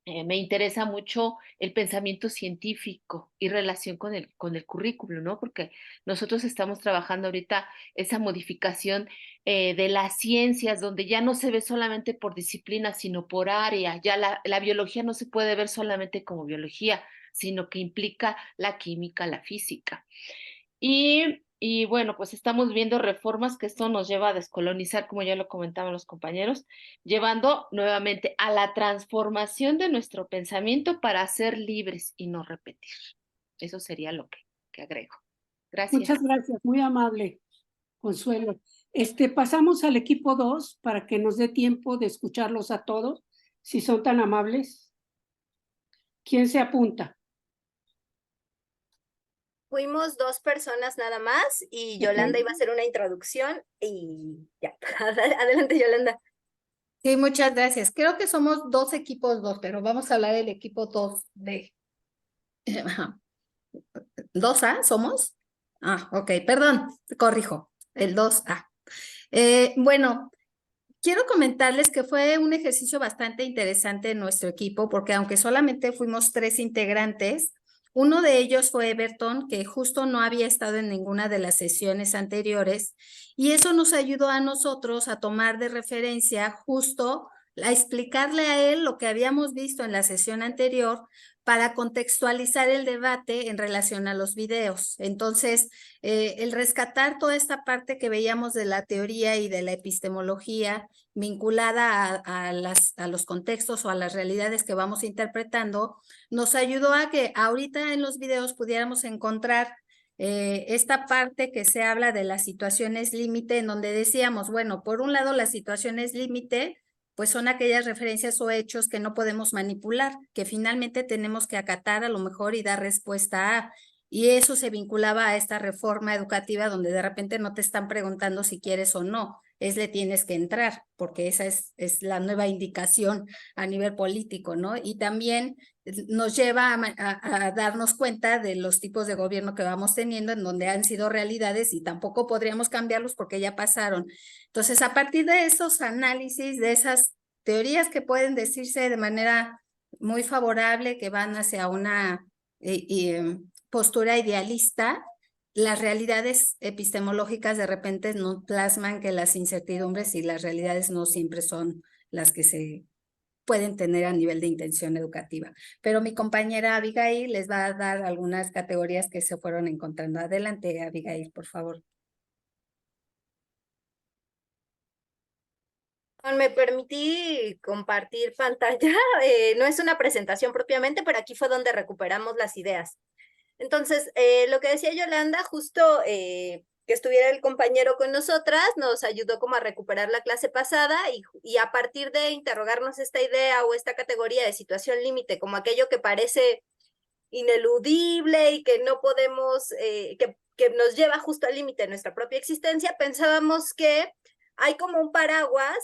Speaker 5: me interesa mucho el pensamiento científico y relación con el currículo, ¿no? Porque nosotros estamos trabajando ahorita esa modificación de las ciencias, donde ya no se ve solamente por disciplina, sino por área. Ya la biología no se puede ver solamente como biología, sino que implica la química, la física. Y bueno, pues estamos viendo reformas que esto nos lleva a descolonizar, como ya lo comentaban los compañeros, llevando nuevamente a la transformación de nuestro pensamiento para ser libres y no repetir. Eso sería lo que agrego. Gracias.
Speaker 1: Muchas gracias, muy amable, Consuelo. Pasamos al equipo 2 para que nos dé tiempo de escucharlos a todos, si son tan amables. ¿Quién se apunta?
Speaker 12: Fuimos 2 personas nada más y Yolanda iba a hacer una introducción y ya. Adelante, Yolanda.
Speaker 7: Sí, muchas gracias. Creo que somos 2 equipos 2, pero vamos a hablar del equipo 2D. 2A, ¿somos? Ok, perdón, corrijo, el 2A. Bueno, quiero comentarles que fue un ejercicio bastante interesante en nuestro equipo, porque aunque solamente fuimos 3 integrantes, uno de ellos fue Everton, que justo no había estado en ninguna de las sesiones anteriores, y eso nos ayudó a nosotros a tomar de referencia justo a explicarle a él lo que habíamos visto en la sesión anterior para contextualizar el debate en relación a los videos. Entonces, el rescatar toda esta parte que veíamos de la teoría y de la epistemología vinculada a los contextos o a las realidades que vamos interpretando, nos ayudó a que ahorita en los videos pudiéramos encontrar esta parte que se habla de las situaciones límite, en donde decíamos, bueno, por un lado las situaciones límite, pues son aquellas referencias o hechos que no podemos manipular, que finalmente tenemos que acatar a lo mejor y dar respuesta a. Y eso se vinculaba a esta reforma educativa donde de repente no te están preguntando si quieres o no, le tienes que entrar, porque esa es la nueva indicación a nivel político, ¿no? Y también nos lleva a darnos cuenta de los tipos de gobierno que vamos teniendo, en donde han sido realidades y tampoco podríamos cambiarlos porque ya pasaron. Entonces, a partir de esos análisis, de esas teorías que pueden decirse de manera muy favorable, que van hacia una postura idealista, las realidades epistemológicas de repente nos plasman que las incertidumbres y las realidades no siempre son las que se pueden tener a nivel de intención educativa. Pero mi compañera Abigail les va a dar algunas categorías que se fueron encontrando. Adelante, Abigail, por favor.
Speaker 12: Me permití compartir pantalla. No es una presentación propiamente, pero aquí fue donde recuperamos las ideas. Entonces, lo que decía Yolanda, justo que estuviera el compañero con nosotras, nos ayudó como a recuperar la clase pasada y a partir de interrogarnos esta idea o esta categoría de situación límite como aquello que parece ineludible y que no podemos, que nos lleva justo al límite de nuestra propia existencia, pensábamos que hay como un paraguas,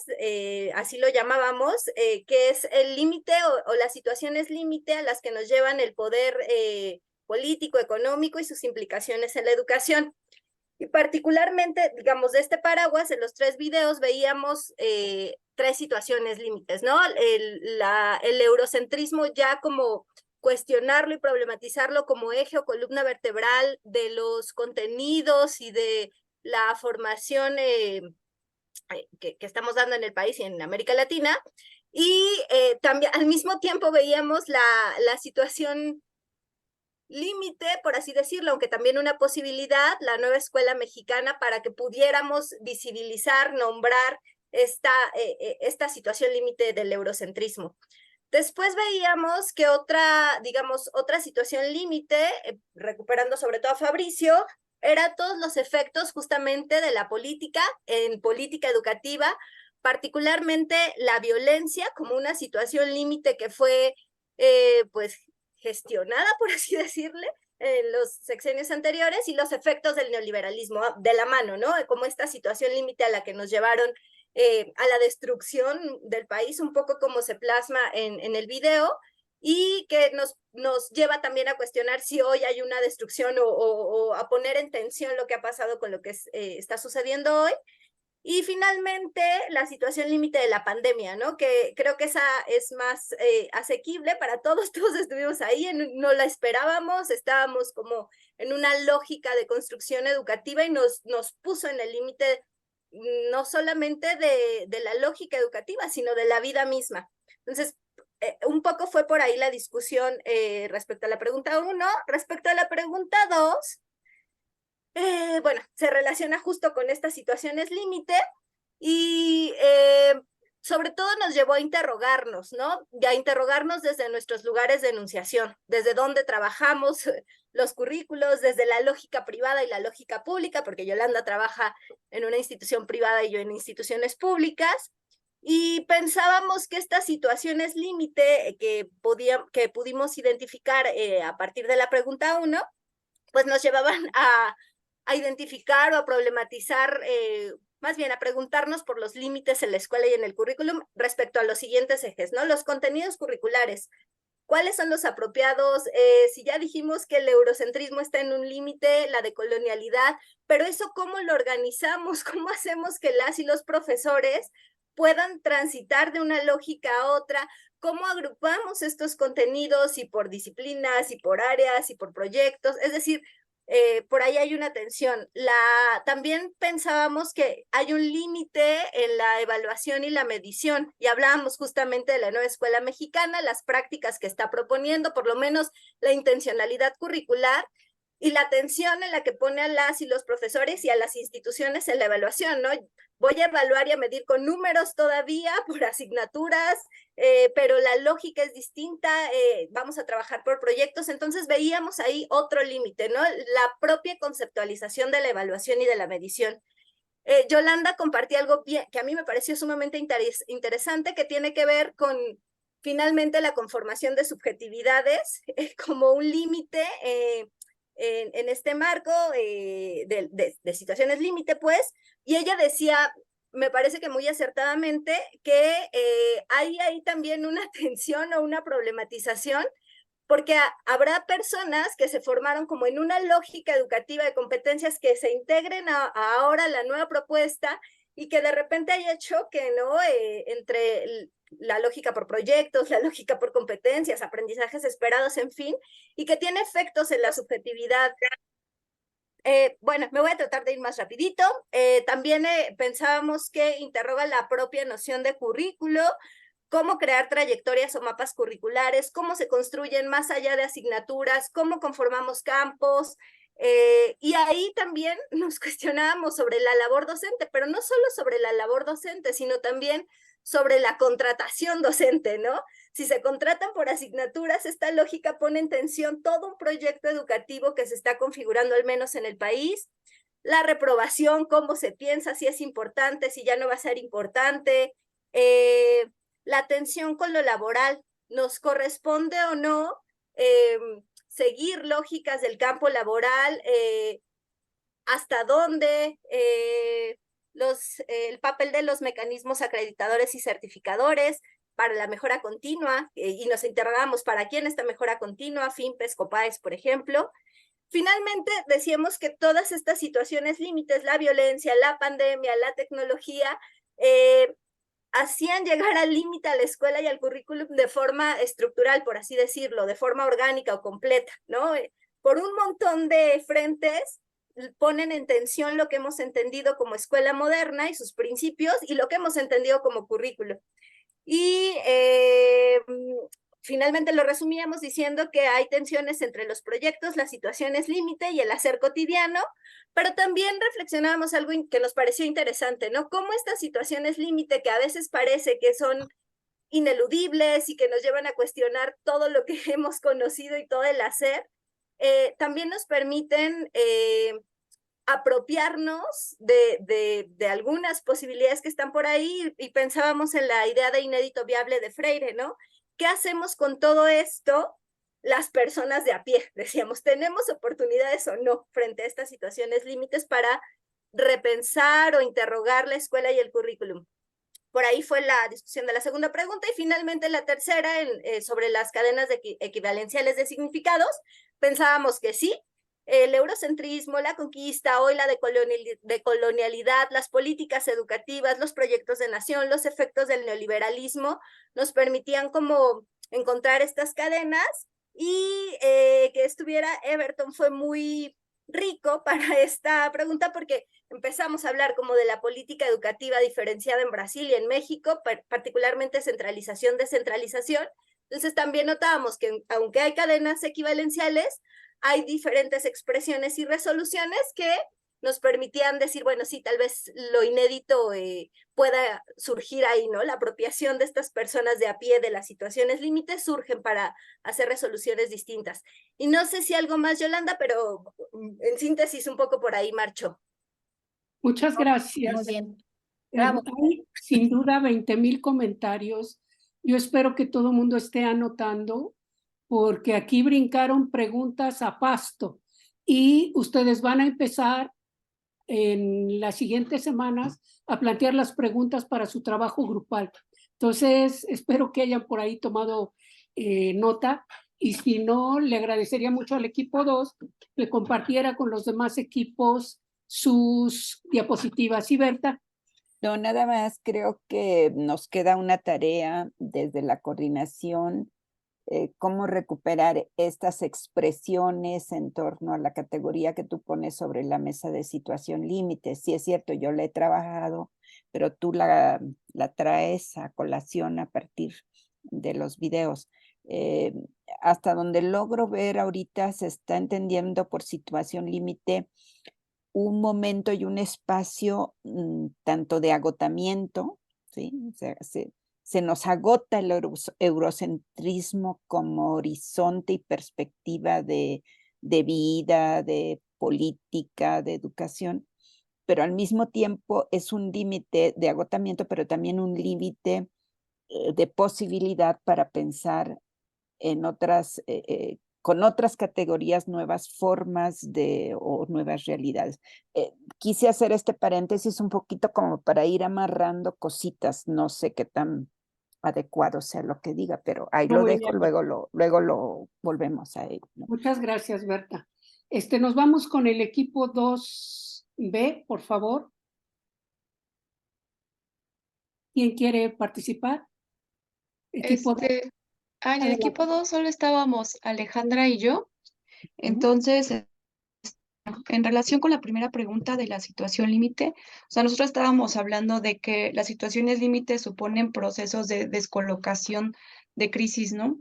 Speaker 12: así lo llamábamos, que es el límite o las situaciones límite a las que nos llevan el poder político, económico y sus implicaciones en la educación. Y particularmente, digamos, de este paraguas, en los 3 videos veíamos 3 situaciones límites, ¿no? El eurocentrismo ya como cuestionarlo y problematizarlo como eje o columna vertebral de los contenidos y de la formación que estamos dando en el país y en América Latina. Y también al mismo tiempo veíamos la situación límite, por así decirlo, aunque también una posibilidad, la nueva escuela mexicana para que pudiéramos visibilizar, nombrar esta situación límite del eurocentrismo. Después veíamos que otra situación límite, recuperando sobre todo a Fabricio, era todos los efectos justamente de la política en política educativa, particularmente la violencia como una situación límite que fue pues gestionada, por así decirle, en los sexenios anteriores y los efectos del neoliberalismo de la mano, ¿no? Como esta situación límite a la que nos llevaron a la destrucción del país, un poco como se plasma en el video, y que nos lleva también a cuestionar si hoy hay una destrucción o a poner en tensión lo que ha pasado con lo que está sucediendo hoy. Y finalmente, la situación límite de la pandemia, ¿no? Que creo que esa es más asequible para todos estuvimos ahí, no la esperábamos, estábamos como en una lógica de construcción educativa y nos puso en el límite no solamente de la lógica educativa, sino de la vida misma. Entonces, un poco fue por ahí la discusión respecto a la pregunta 1. Respecto a la pregunta 2, bueno, se relaciona justo con estas situaciones límite y sobre todo nos llevó a interrogarnos, ¿no? Y a interrogarnos desde nuestros lugares de enunciación, desde dónde trabajamos los currículos, desde la lógica privada y la lógica pública, porque Yolanda trabaja en una institución privada y yo en instituciones públicas, y pensábamos que estas situaciones límite que pudimos identificar a partir de la pregunta 1, pues nos llevaban a identificar o a problematizar, más bien a preguntarnos por los límites en la escuela y en el currículum respecto a los siguientes ejes, ¿no? Los contenidos curriculares, ¿cuáles son los apropiados? Si ya dijimos que el eurocentrismo está en un límite, la decolonialidad, pero eso ¿cómo lo organizamos? ¿Cómo hacemos que las y los profesores puedan transitar de una lógica a otra? ¿Cómo agrupamos estos contenidos y por disciplinas y por áreas y por proyectos? Es decir, por ahí hay una tensión. También pensábamos que hay un límite en la evaluación y la medición, y hablábamos justamente de la nueva escuela mexicana, las prácticas que está proponiendo, por lo menos la intencionalidad curricular, y la atención en la que pone a las y los profesores y a las instituciones en la evaluación, ¿no? Voy a evaluar y a medir con números todavía por asignaturas, pero la lógica es distinta, vamos a trabajar por proyectos, entonces veíamos ahí otro límite, ¿no? La propia conceptualización de la evaluación y de la medición. Yolanda compartía algo que a mí me pareció sumamente interesante, que tiene que ver con finalmente la conformación de subjetividades como un límite en este marco de situaciones límite, pues, y ella decía, me parece que muy acertadamente, que hay ahí también una tensión o una problematización, porque habrá personas que se formaron como en una lógica educativa de competencias que se integren ahora a la nueva propuesta y que de repente haya choque, ¿no? Entre la lógica por proyectos, la lógica por competencias, aprendizajes esperados, en fin, y que tiene efectos en la subjetividad. Bueno, me voy a tratar de ir más rapidito. También pensábamos que interroga la propia noción de currículo, cómo crear trayectorias o mapas curriculares, cómo se construyen más allá de asignaturas, cómo conformamos campos, y ahí también nos cuestionábamos sobre la labor docente, pero no solo sobre la labor docente, sino también sobre la contratación docente, ¿no? Si se contratan por asignaturas, esta lógica pone en tensión todo un proyecto educativo que se está configurando al menos en el país. La reprobación, cómo se piensa, si es importante, si ya no va a ser importante. La tensión con lo laboral, ¿nos corresponde o no seguir lógicas del campo laboral? ¿Hasta dónde? El papel de los mecanismos acreditadores y certificadores para la mejora continua, y nos interrogamos para quién esta mejora continua, FIMPES, COPAES, por ejemplo. Finalmente, decíamos que todas estas situaciones límites, la violencia, la pandemia, la tecnología, hacían llegar al límite a la escuela y al currículum de forma estructural, por así decirlo, de forma orgánica o completa, ¿no? Por un montón de frentes ponen en tensión lo que hemos entendido como escuela moderna y sus principios y lo que hemos entendido como currículo. Y finalmente lo resumíamos diciendo que hay tensiones entre los proyectos, las situaciones límite y el hacer cotidiano, pero también reflexionábamos algo que nos pareció interesante, ¿no? Cómo estas situaciones límite que a veces parece que son ineludibles y que nos llevan a cuestionar todo lo que hemos conocido y todo el hacer, también nos permiten apropiarnos de algunas posibilidades que están por ahí, y pensábamos en la idea de inédito viable de Freire, ¿no? ¿Qué hacemos con todo esto las personas de a pie? Decíamos, ¿tenemos oportunidades o no frente a estas situaciones límites para repensar o interrogar la escuela y el currículum? Por ahí fue la discusión de la segunda pregunta, y finalmente la tercera, sobre las cadenas equivalenciales de significados, pensábamos que sí, el eurocentrismo, la conquista, hoy la decolonialidad, las políticas educativas, los proyectos de nación, los efectos del neoliberalismo, nos permitían como encontrar estas cadenas, y que estuviera Everton fue muy rico para esta pregunta, porque empezamos a hablar como de la política educativa diferenciada en Brasil y en México, particularmente centralización, descentralización. Entonces también notábamos que aunque hay cadenas equivalenciales, hay diferentes expresiones y resoluciones que nos permitían decir, bueno, sí, tal vez lo inédito pueda surgir ahí, ¿no? La apropiación de estas personas de a pie de las situaciones límites surgen para hacer resoluciones distintas. Y no sé si algo más, Yolanda, pero en síntesis un poco por ahí marcho.
Speaker 1: Muchas gracias.
Speaker 7: Muy bien. Bravo.
Speaker 1: Hay sin duda 20,000 comentarios. Yo espero que todo el mundo esté anotando, porque aquí brincaron preguntas a pasto y ustedes van a empezar en las siguientes semanas a plantear las preguntas para su trabajo grupal. Entonces, espero que hayan por ahí tomado nota, y si no, le agradecería mucho al equipo 2 que compartiera con los demás equipos sus diapositivas. ¿Sí, Berta?
Speaker 2: No, nada más creo que nos queda una tarea desde la coordinación cómo recuperar estas expresiones en torno a la categoría que tú pones sobre la mesa de situación límite. Sí es cierto, yo la he trabajado, pero tú la traes a colación a partir de los videos. Hasta donde logro ver ahorita se está entendiendo por situación límite un momento y un espacio tanto de agotamiento, ¿sí? O sea, se nos agota el eurocentrismo como horizonte y perspectiva de vida, de política, de educación, pero al mismo tiempo es un límite de agotamiento, pero también un límite de posibilidad para pensar en otras, con otras categorías, nuevas formas o nuevas realidades. Quise hacer este paréntesis un poquito como para ir amarrando cositas, no sé qué tan adecuado sea lo que diga, pero ahí lo
Speaker 1: Muy
Speaker 2: dejo,
Speaker 1: bien.
Speaker 2: luego lo volvemos a ello, ¿no?
Speaker 1: Muchas gracias, Berta. Nos vamos con el equipo 2B, por favor. ¿Quién quiere participar? Equipo 2.
Speaker 13: En el
Speaker 1: Adelante.
Speaker 13: equipo 2 solo estábamos Alejandra y yo. Entonces, en relación con la primera pregunta de la situación límite, o sea, nosotros estábamos hablando de que las situaciones límite suponen procesos de descolocación de crisis, ¿no?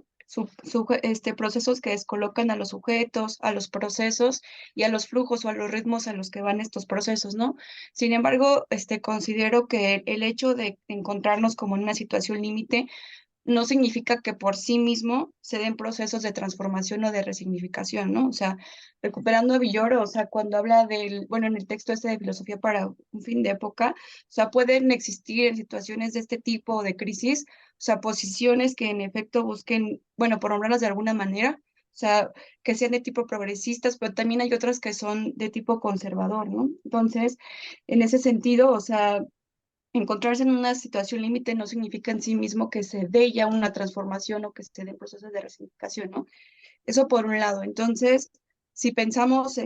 Speaker 13: Procesos que descolocan a los sujetos, a los procesos y a los flujos o a los ritmos a los que van estos procesos, ¿no? Sin embargo, considero que el hecho de encontrarnos como en una situación límite no significa que por sí mismo se den procesos de transformación o de resignificación, ¿no? O sea, recuperando a Villoro, o sea, cuando habla bueno, en el texto de filosofía para un fin de época, o sea, pueden existir en situaciones de este tipo de crisis, o sea, posiciones que en efecto busquen, bueno, por nombrarlas de alguna manera, o sea, que sean de tipo progresistas, pero también hay otras que son de tipo conservador, ¿no? Entonces, en ese sentido, o sea, encontrarse en una situación límite no significa en sí mismo que se dé ya una transformación o que se den procesos de resignificación, ¿no? Eso por un lado. Entonces, si pensamos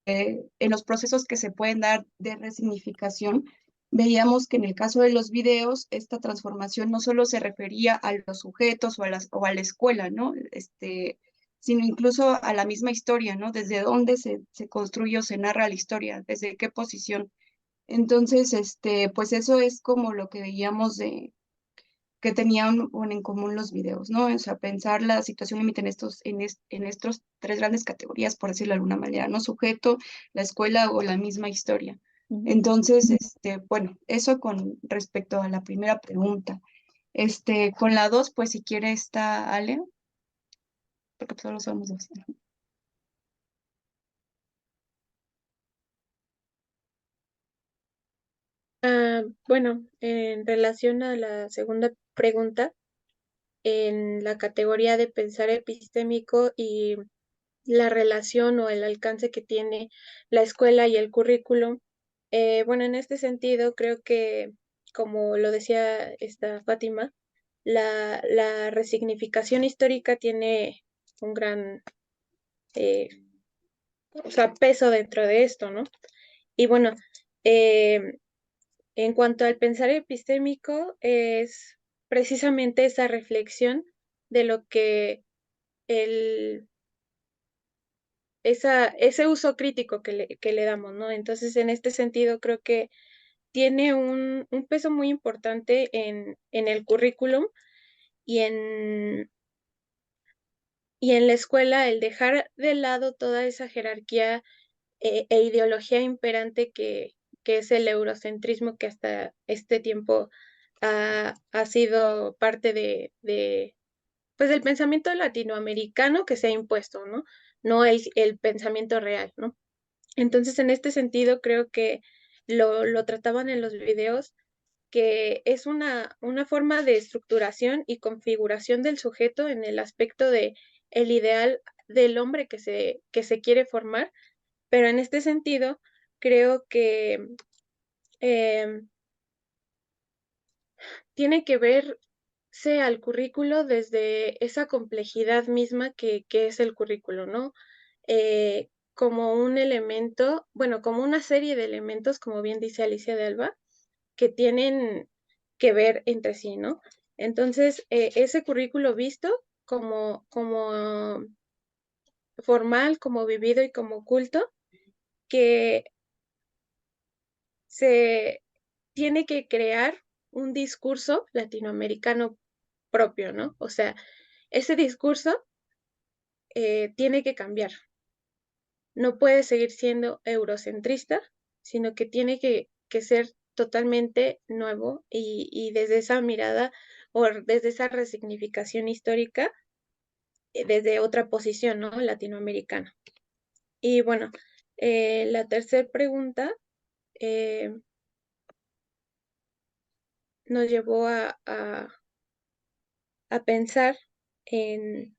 Speaker 13: en los procesos que se pueden dar de resignificación, veíamos que en el caso de los videos, esta transformación no solo se refería a los sujetos o a la escuela, ¿no? Sino incluso a la misma historia, ¿no? Desde dónde se construye o se narra la historia, desde qué posición. Entonces, pues eso es como lo que veíamos que tenían en común los videos, ¿no? O sea, pensar la situación límite en estos tres grandes categorías, por decirlo de alguna manera, ¿no? Sujeto, la escuela o la misma historia. Entonces, bueno, eso con respecto a la primera pregunta. Con la dos, pues si quiere está Ale, porque solo somos dos.
Speaker 6: Bueno, en relación a la segunda pregunta, en la categoría de pensar epistémico y la relación o el alcance que tiene la escuela y el currículum, bueno, en este sentido creo que, como lo decía esta Fátima, la resignificación histórica tiene un gran o sea, peso dentro de esto, ¿no? Y bueno, en cuanto al pensar epistémico, es precisamente esa reflexión de lo que ese uso crítico que le damos, ¿no? Entonces, en este sentido, creo que tiene un peso muy importante en el currículum y en la escuela el dejar de lado toda esa jerarquía e ideología imperante que es el eurocentrismo que hasta este tiempo ha sido parte pues del pensamiento latinoamericano que se ha impuesto, ¿no? No el pensamiento real, ¿no? Entonces, en este sentido, creo que lo trataban en los videos, que es una forma de estructuración y configuración del sujeto en el aspecto de el ideal del hombre que se quiere formar, pero en este sentido, creo que tiene que verse al currículo desde esa complejidad misma que es el currículo, ¿no? Como un elemento, bueno, como una serie de elementos, como bien dice Alicia de Alba, que tienen que ver entre sí, ¿no? Entonces, ese currículo visto como formal, como vivido y como culto, que se tiene que crear un discurso latinoamericano propio, ¿no? O sea, ese discurso tiene que cambiar. No puede seguir siendo eurocentrista, sino que tiene que ser totalmente nuevo y desde esa mirada o desde esa resignificación histórica, desde otra posición, ¿no? Latinoamericana. Y bueno, la tercera pregunta nos llevó a pensar en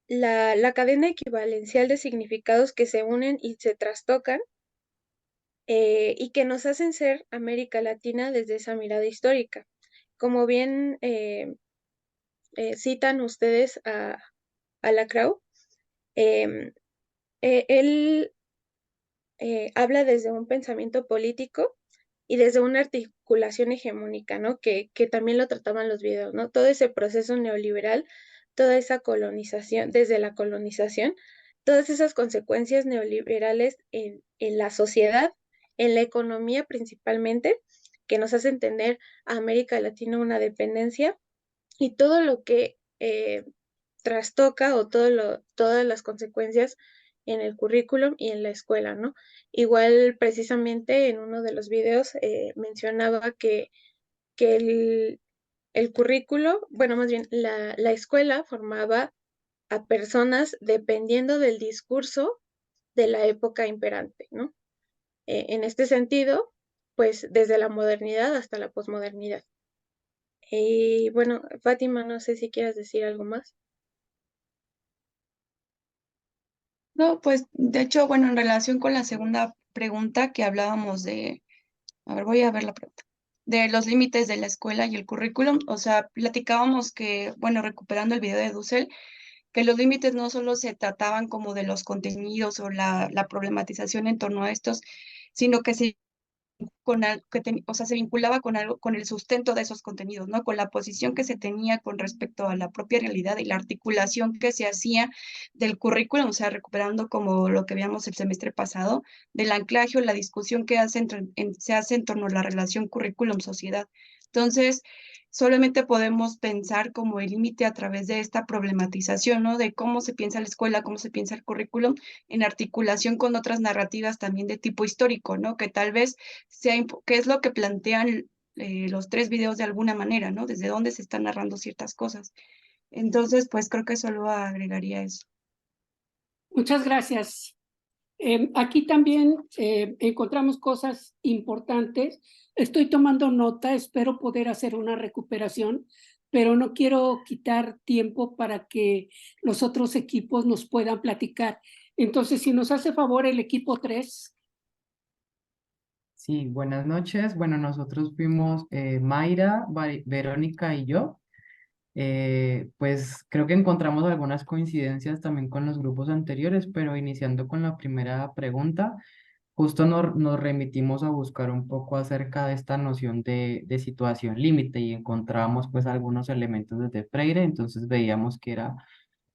Speaker 6: la cadena equivalencial de significados que se unen y se trastocan y que nos hacen ser América Latina desde esa mirada histórica. Como bien citan ustedes a Lacrau, él habla desde un pensamiento político y desde una articulación hegemónica, ¿no? Que también lo trataban los videos, ¿no? Todo ese proceso neoliberal, toda esa colonización, desde la colonización, todas esas consecuencias neoliberales en la sociedad, en la economía principalmente, que nos hacen tener a América Latina una dependencia y todo lo que trastoca o todas las consecuencias en el currículum y en la escuela, ¿no? Igual precisamente en uno de los videos mencionaba que el currículo, bueno, más bien la escuela formaba a personas dependiendo del discurso de la época imperante, ¿no? En este sentido, pues desde la modernidad hasta la posmodernidad. Y bueno, Fátima, no sé si quieras decir algo más.
Speaker 13: No, pues de hecho, bueno, en relación con la segunda pregunta que hablábamos de, a ver, voy a ver la pregunta, de los límites de la escuela y el currículum, o sea, platicábamos que, bueno, recuperando el video de Dussel, que los límites no solo se trataban como de los contenidos o la problematización en torno a estos, sino que se o sea, se vinculaba con algo, con el sustento de esos contenidos, ¿no? Con la posición que se tenía con respecto a la propia realidad y la articulación que se hacía del currículum, o sea, recuperando como lo que veíamos el semestre pasado, del anclaje o la discusión que se hace en torno a la relación currículum-sociedad. Entonces, solamente podemos pensar como el límite a través de esta problematización, ¿no? De cómo se piensa la escuela, cómo se piensa el currículum, en articulación con otras narrativas también de tipo histórico, ¿no? Que tal vez qué es lo que plantean los tres videos de alguna manera, ¿no? Desde dónde se están narrando ciertas cosas. Entonces, pues creo que solo agregaría eso.
Speaker 1: Muchas gracias. Aquí también encontramos cosas importantes. Estoy tomando nota, espero poder hacer una recuperación, pero no quiero quitar tiempo para que los otros equipos nos puedan platicar. Entonces, si nos hace favor el equipo 3.
Speaker 14: Sí, buenas noches. Bueno, nosotros fuimos Mayra, Verónica y yo. Pues creo que encontramos algunas coincidencias también con los grupos anteriores, pero iniciando con la primera pregunta, justo nos remitimos a buscar un poco acerca de esta noción de situación límite y encontramos pues algunos elementos desde Freire, entonces veíamos que era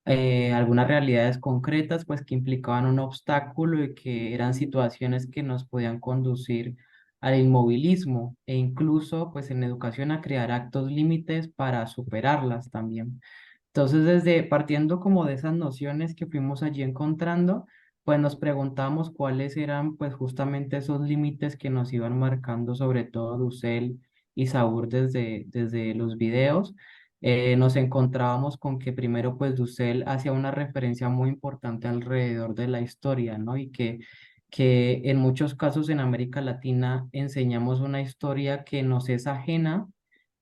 Speaker 14: algunas realidades concretas pues que implicaban un obstáculo y que eran situaciones que nos podían conducir al inmovilismo e incluso pues en educación a crear actos límites para superarlas también. Entonces desde partiendo como de esas nociones que fuimos allí encontrando, pues nos preguntamos cuáles eran pues justamente esos límites que nos iban marcando sobre todo Dussel y Saúl desde los videos. Nos encontrábamos con que primero pues Dussel hacía una referencia muy importante alrededor de la historia, ¿no? Y que en muchos casos en América Latina enseñamos una historia que nos es ajena,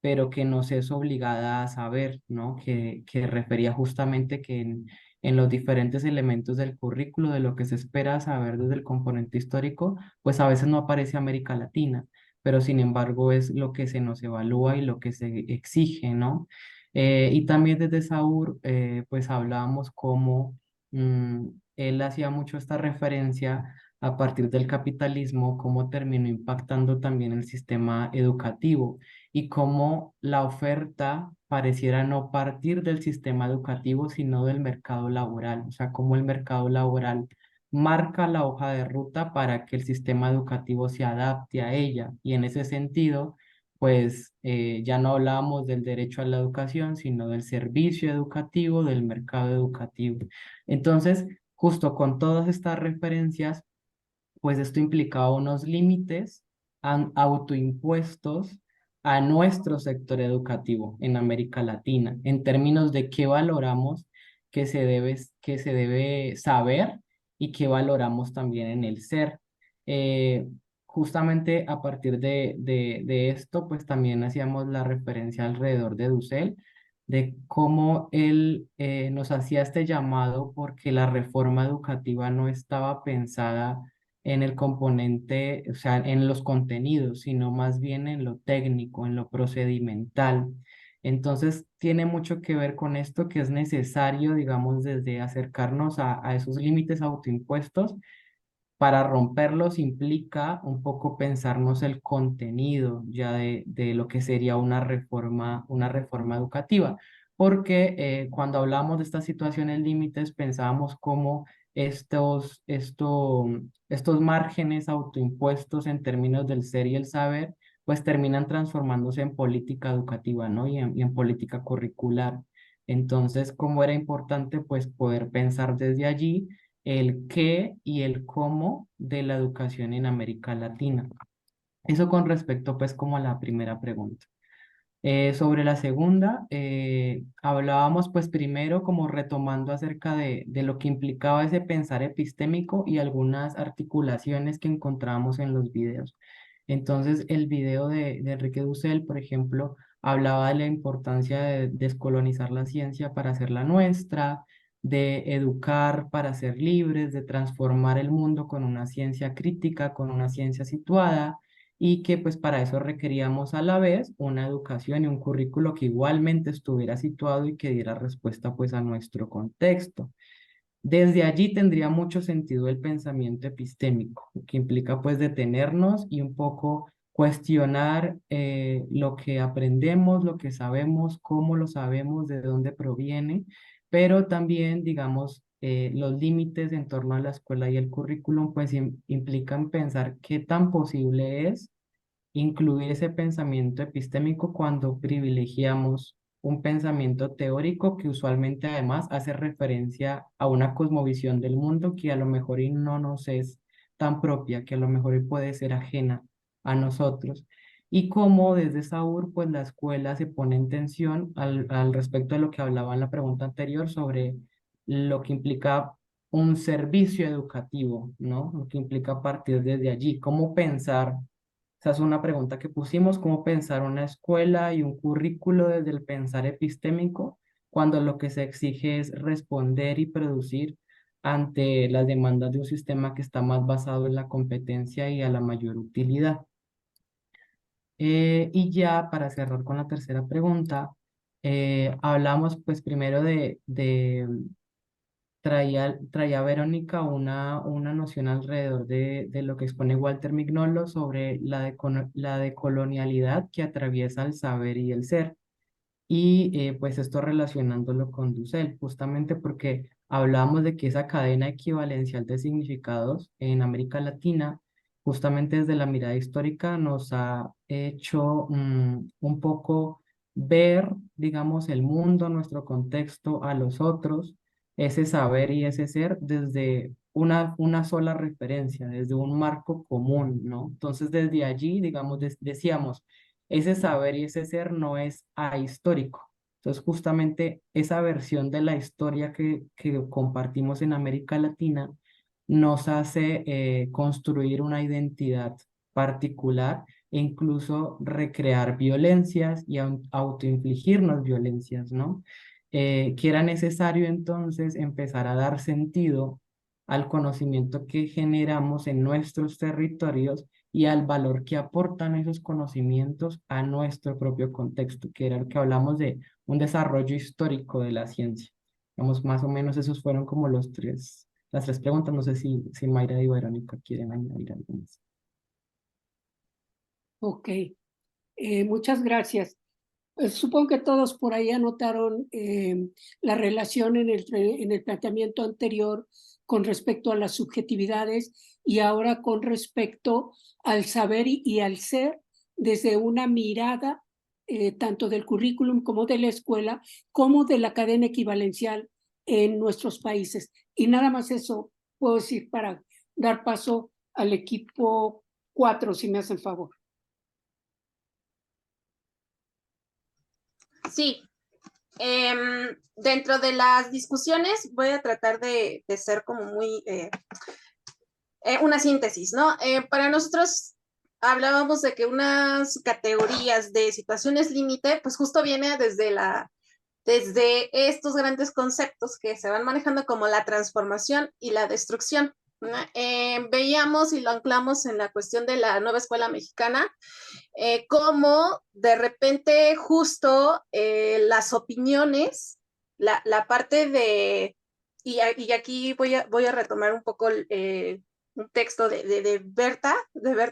Speaker 14: pero que nos es obligada a saber, ¿no? Que refería justamente que en los diferentes elementos del currículo, de lo que se espera saber desde el componente histórico, pues a veces no aparece América Latina, pero sin embargo es lo que se nos evalúa y lo que se exige, ¿no? Y también desde Saúl, pues hablábamos cómo él hacía mucho esta referencia a partir del capitalismo, cómo terminó impactando también el sistema educativo y cómo la oferta pareciera no partir del sistema educativo, sino del mercado laboral. O sea, cómo el mercado laboral marca la hoja de ruta para que el sistema educativo se adapte a ella. Y en ese sentido, pues ya no hablábamos del derecho a la educación, sino del servicio educativo, del mercado educativo. Entonces, justo con todas estas referencias, pues esto implicaba unos límites autoimpuestos a nuestro sector educativo en América Latina, en términos de qué valoramos que se debe saber y qué valoramos también en el ser. Eh, Justamente a partir de esto, pues también hacíamos la referencia alrededor de Dussel, de cómo él nos hacía este llamado porque la reforma educativa no estaba pensada en el componente, o sea, en los contenidos, sino más bien en lo técnico, en lo procedimental. Entonces, tiene mucho que ver con esto que es necesario, digamos, desde acercarnos a esos límites autoimpuestos. Para romperlos implica un poco pensarnos el contenido ya de lo que sería una reforma educativa, porque cuando hablamos de estas situaciones límites pensábamos cómo estos márgenes autoimpuestos en términos del ser y el saber, pues terminan transformándose en política educativa, ¿no? Y en política curricular. Entonces, cómo era importante pues poder pensar desde allí el qué y el cómo de la educación en América Latina. Eso con respecto pues como a la primera pregunta. Sobre la segunda, hablábamos pues primero como retomando acerca de lo que implicaba ese pensar epistémico y algunas articulaciones que encontramos en los videos. Entonces, el video de Enrique Dussel, por ejemplo, hablaba de la importancia de descolonizar la ciencia para hacerla nuestra, de educar para ser libres, de transformar el mundo con una ciencia crítica, con una ciencia situada, y que pues para eso requeríamos a la vez una educación y un currículo que igualmente estuviera situado y que diera respuesta pues a nuestro contexto. Desde allí tendría mucho sentido el pensamiento epistémico, que implica pues detenernos y un poco cuestionar lo que aprendemos, lo que sabemos, cómo lo sabemos, de dónde proviene, pero también, digamos, los límites en torno a la escuela y el currículum pues implican pensar qué tan posible es incluir ese pensamiento epistémico cuando privilegiamos un pensamiento teórico que usualmente además hace referencia a una cosmovisión del mundo que a lo mejor y no nos es tan propia, que a lo mejor y puede ser ajena a nosotros. Y cómo desde Saúl, pues la escuela se pone en tensión al respecto de lo que hablaba en la pregunta anterior sobre lo que implica un servicio educativo, ¿no? Lo que implica partir desde allí, cómo pensar. Esa es una pregunta que pusimos, cómo pensar una escuela y un currículo desde el pensar epistémico, cuando lo que se exige es responder y producir ante las demandas de un sistema que está más basado en la competencia y a la mayor utilidad. Y ya para cerrar con la tercera pregunta, hablamos pues primero traía Verónica una noción alrededor de lo que expone Walter Mignolo sobre la decolonialidad que atraviesa el saber y el ser. Y pues esto relacionándolo con Dussel, justamente porque hablamos de que esa cadena equivalencial de significados en América Latina, justamente desde la mirada histórica, nos ha hecho un poco ver, digamos, el mundo, nuestro contexto, a los otros, ese saber y ese ser desde una sola referencia, desde un marco común, ¿no? Entonces, desde allí, digamos, decíamos, ese saber y ese ser no es ahistórico. Entonces, justamente esa versión de la historia que compartimos en América Latina nos hace construir una identidad particular e incluso recrear violencias y autoinfligirnos violencias, ¿no? Que era necesario entonces empezar a dar sentido al conocimiento que generamos en nuestros territorios y al valor que aportan esos conocimientos a nuestro propio contexto, que era lo que hablamos de un desarrollo histórico de la ciencia. Digamos, más o menos esos fueron como las las tres preguntas. No sé si Mayra y Verónica quieren añadir algo más.
Speaker 1: Ok, muchas gracias. Supongo que todos por ahí anotaron la relación en el planteamiento anterior con respecto a las subjetividades y ahora con respecto al saber y al ser desde una mirada tanto del currículum como de la escuela, como de la cadena equivalencial en nuestros países. Y nada más eso puedo decir para dar paso al equipo 4, si me hacen favor.
Speaker 15: Sí, dentro de las discusiones voy a tratar de ser como muy una síntesis, ¿no? Para nosotros hablábamos de que unas categorías de situaciones límite, pues justo viene desde estos grandes conceptos que se van manejando como la transformación y la destrucción, ¿no? Veíamos y lo anclamos en la cuestión de la nueva escuela mexicana, cómo de repente justo las opiniones, la parte de, y aquí voy a retomar un poco un texto de Berta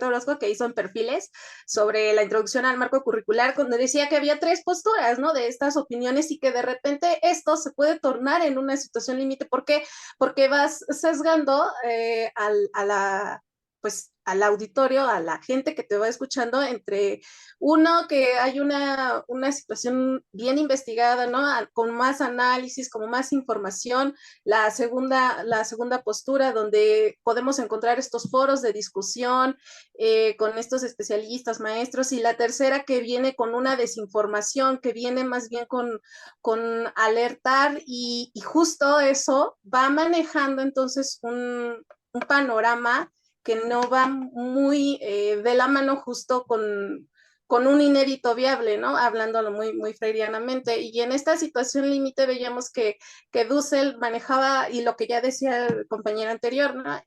Speaker 15: Orozco, que hizo en Perfiles sobre la introducción al marco curricular, donde decía que había tres posturas, ¿no? De estas opiniones y que de repente esto se puede tornar en una situación límite. ¿Por qué? Porque vas sesgando pues al auditorio, a la gente que te va escuchando, entre uno que hay una situación bien investigada, ¿no? Con más análisis, como más información, la segunda postura donde podemos encontrar estos foros de discusión con estos especialistas, maestros, y la tercera que viene con una desinformación, que viene más bien con alertar y justo eso va manejando entonces un panorama que no va muy de la mano justo con un inédito viable, ¿no? Hablándolo muy freudianamente. Y en esta situación límite veíamos que Dussel manejaba, y lo que ya decía el compañero anterior, ¿no?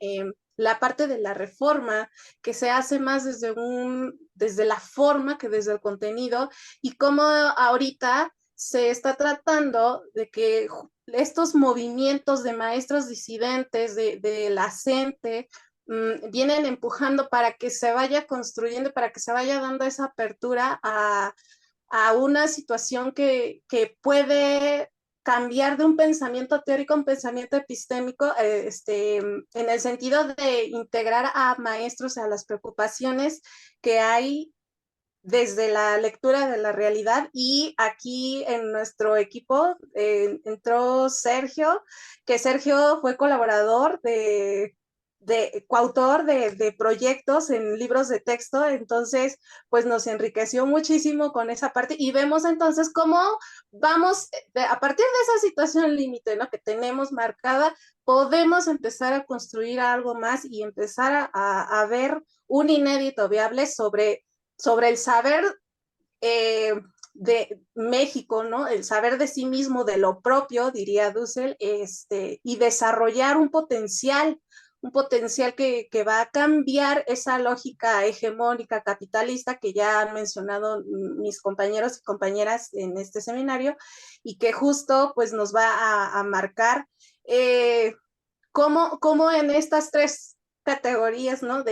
Speaker 15: La parte de la reforma, que se hace más desde la forma que desde el contenido, y cómo ahorita se está tratando de que estos movimientos de maestros disidentes, de la CENTE, vienen empujando para que se vaya construyendo, para que se vaya dando esa apertura a una situación que puede cambiar de un pensamiento teórico a un pensamiento epistémico, en el sentido de integrar a maestros a las preocupaciones que hay desde la lectura de la realidad. Y aquí en nuestro equipo entró Sergio, que Sergio fue colaborador coautor de proyectos en libros de texto, entonces pues nos enriqueció muchísimo con esa parte y vemos entonces cómo vamos, a partir de esa situación límite, ¿no? Que tenemos marcada, podemos empezar a construir algo más y empezar a ver un inédito viable sobre el saber de México, ¿no? El saber de sí mismo, de lo propio, diría Dussel, y desarrollar un potencial que va a cambiar esa lógica hegemónica capitalista que ya han mencionado mis compañeros y compañeras en este seminario, y que justo pues nos va a marcar cómo en estas tres categorías, ¿no?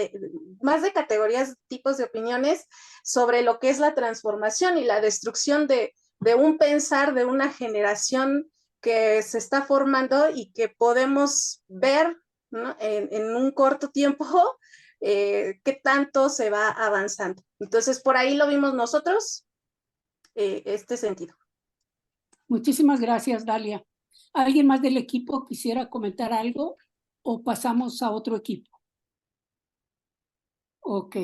Speaker 15: Más de categorías, tipos de opiniones sobre lo que es la transformación y la destrucción de un pensar de una generación que se está formando y que podemos ver, ¿no? En un corto tiempo qué tanto se va avanzando. Entonces, por ahí lo vimos nosotros, este sentido.
Speaker 1: Muchísimas gracias, Dalia. ¿Alguien más del equipo quisiera comentar algo o pasamos a otro equipo? Ok.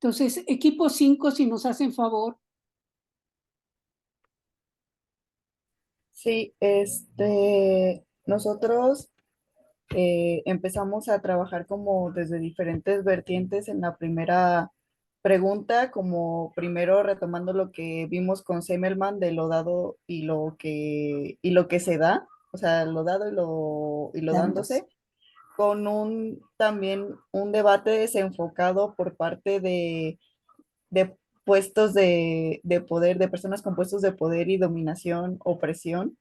Speaker 1: Entonces, equipo 5, si nos hacen favor.
Speaker 4: Sí, nosotros empezamos a trabajar como desde diferentes vertientes en la primera pregunta, como primero retomando lo que vimos con Semmelman de lo dado y lo que se da, o sea, lo dado y lo dándose, con también un debate desenfocado por parte de puestos de poder, de personas con puestos de poder y dominación, opresión,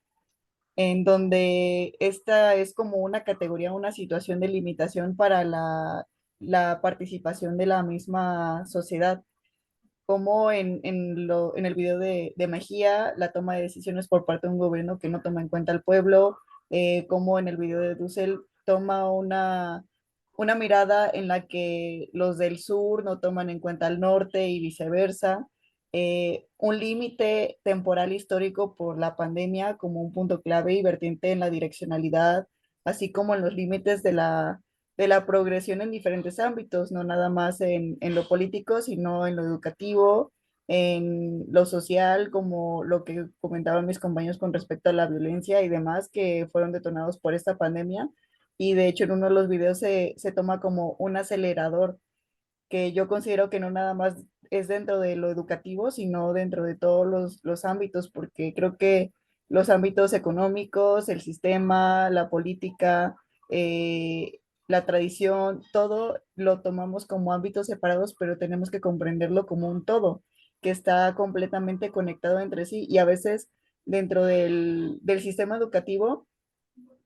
Speaker 4: en donde esta es como una categoría, una situación de limitación para la participación de la misma sociedad, como en el video de Mejía, la toma de decisiones por parte de un gobierno que no toma en cuenta al pueblo, como en el video de Dussel toma una mirada en la que los del sur no toman en cuenta al norte y viceversa, un límite temporal histórico por la pandemia como un punto clave y vertiente en la direccionalidad, así como en los límites de la progresión en diferentes ámbitos, no nada más en lo político, sino en lo educativo, en lo social, como lo que comentaban mis compañeros con respecto a la violencia y demás que fueron detonados por esta pandemia. Y de hecho en uno de los videos se toma como un acelerador que yo considero que no nada más es dentro de lo educativo, sino dentro de todos los ámbitos, porque creo que los ámbitos económicos, el sistema, la política, la tradición, todo lo tomamos como ámbitos separados, pero tenemos que comprenderlo como un todo, que está completamente conectado entre sí y a veces dentro del sistema educativo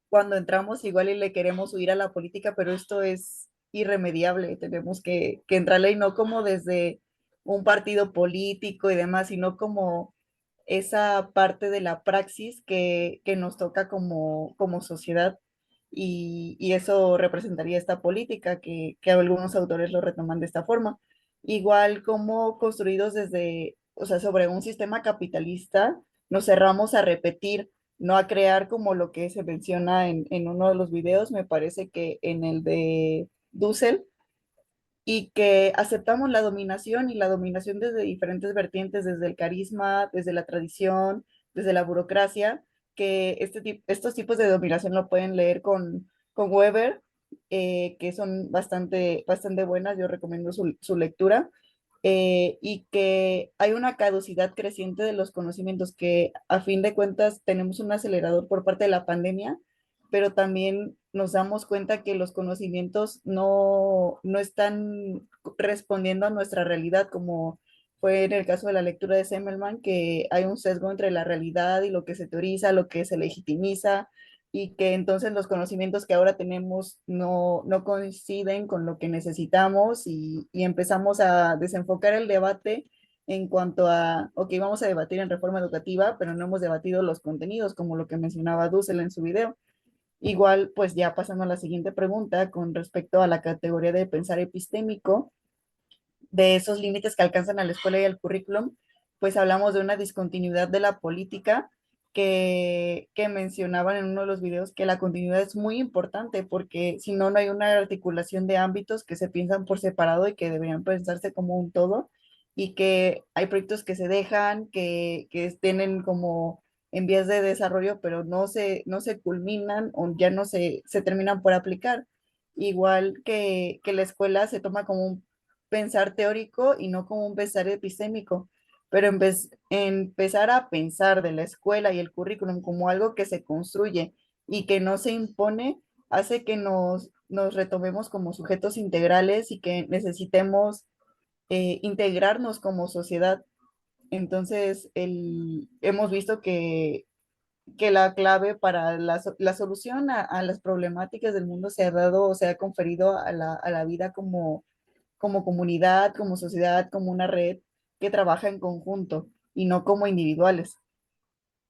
Speaker 4: cuando entramos igual y le queremos huir a la política, pero esto es irremediable, tenemos que entrarle y no como desde un partido político y demás, sino como esa parte de la praxis que nos toca como sociedad y eso representaría esta política que algunos autores lo retoman de esta forma. Igual como construidos desde, o sea, sobre un sistema capitalista, nos cerramos a repetir, no a crear como lo que se menciona en uno de los videos, me parece que en el de Dussel, y que aceptamos la dominación y la dominación desde diferentes vertientes, desde el carisma, desde la tradición, desde la burocracia, que estos tipos de dominación lo pueden leer con Weber, que son bastante buenas, yo recomiendo su lectura, y que hay una caducidad creciente de los conocimientos, que a fin de cuentas tenemos un acelerador por parte de la pandemia, pero también nos damos cuenta que los conocimientos no están respondiendo a nuestra realidad, como fue en el caso de la lectura de Semmelman, que hay un sesgo entre la realidad y lo que se teoriza, lo que se legitimiza, y que entonces los conocimientos que ahora tenemos no coinciden con lo que necesitamos y empezamos a desenfocar el debate en cuanto a, ok, vamos a debatir en reforma educativa, pero no hemos debatido los contenidos, como lo que mencionaba Dussel en su video. Igual, pues ya pasando a la siguiente pregunta con respecto a la categoría de pensar epistémico, de esos límites que alcanzan a la escuela y al currículum, pues hablamos de una discontinuidad de la política que mencionaban en uno de los videos que la continuidad es muy importante porque si no, no hay una articulación de ámbitos que se piensan por separado y que deberían pensarse como un todo y que hay proyectos que se dejan, que tienen como en vías de desarrollo, pero no se culminan o ya no se terminan por aplicar. Igual que la escuela se toma como un pensar teórico y no como un pensar epistémico, pero empezar a pensar de la escuela y el currículum como algo que se construye y que no se impone, hace que nos retomemos como sujetos integrales y que necesitemos integrarnos como sociedad. Entonces, hemos visto que la clave para la solución a las problemáticas del mundo se ha dado o se ha conferido a la vida como comunidad, como sociedad, como una red que trabaja en conjunto y no como individuales.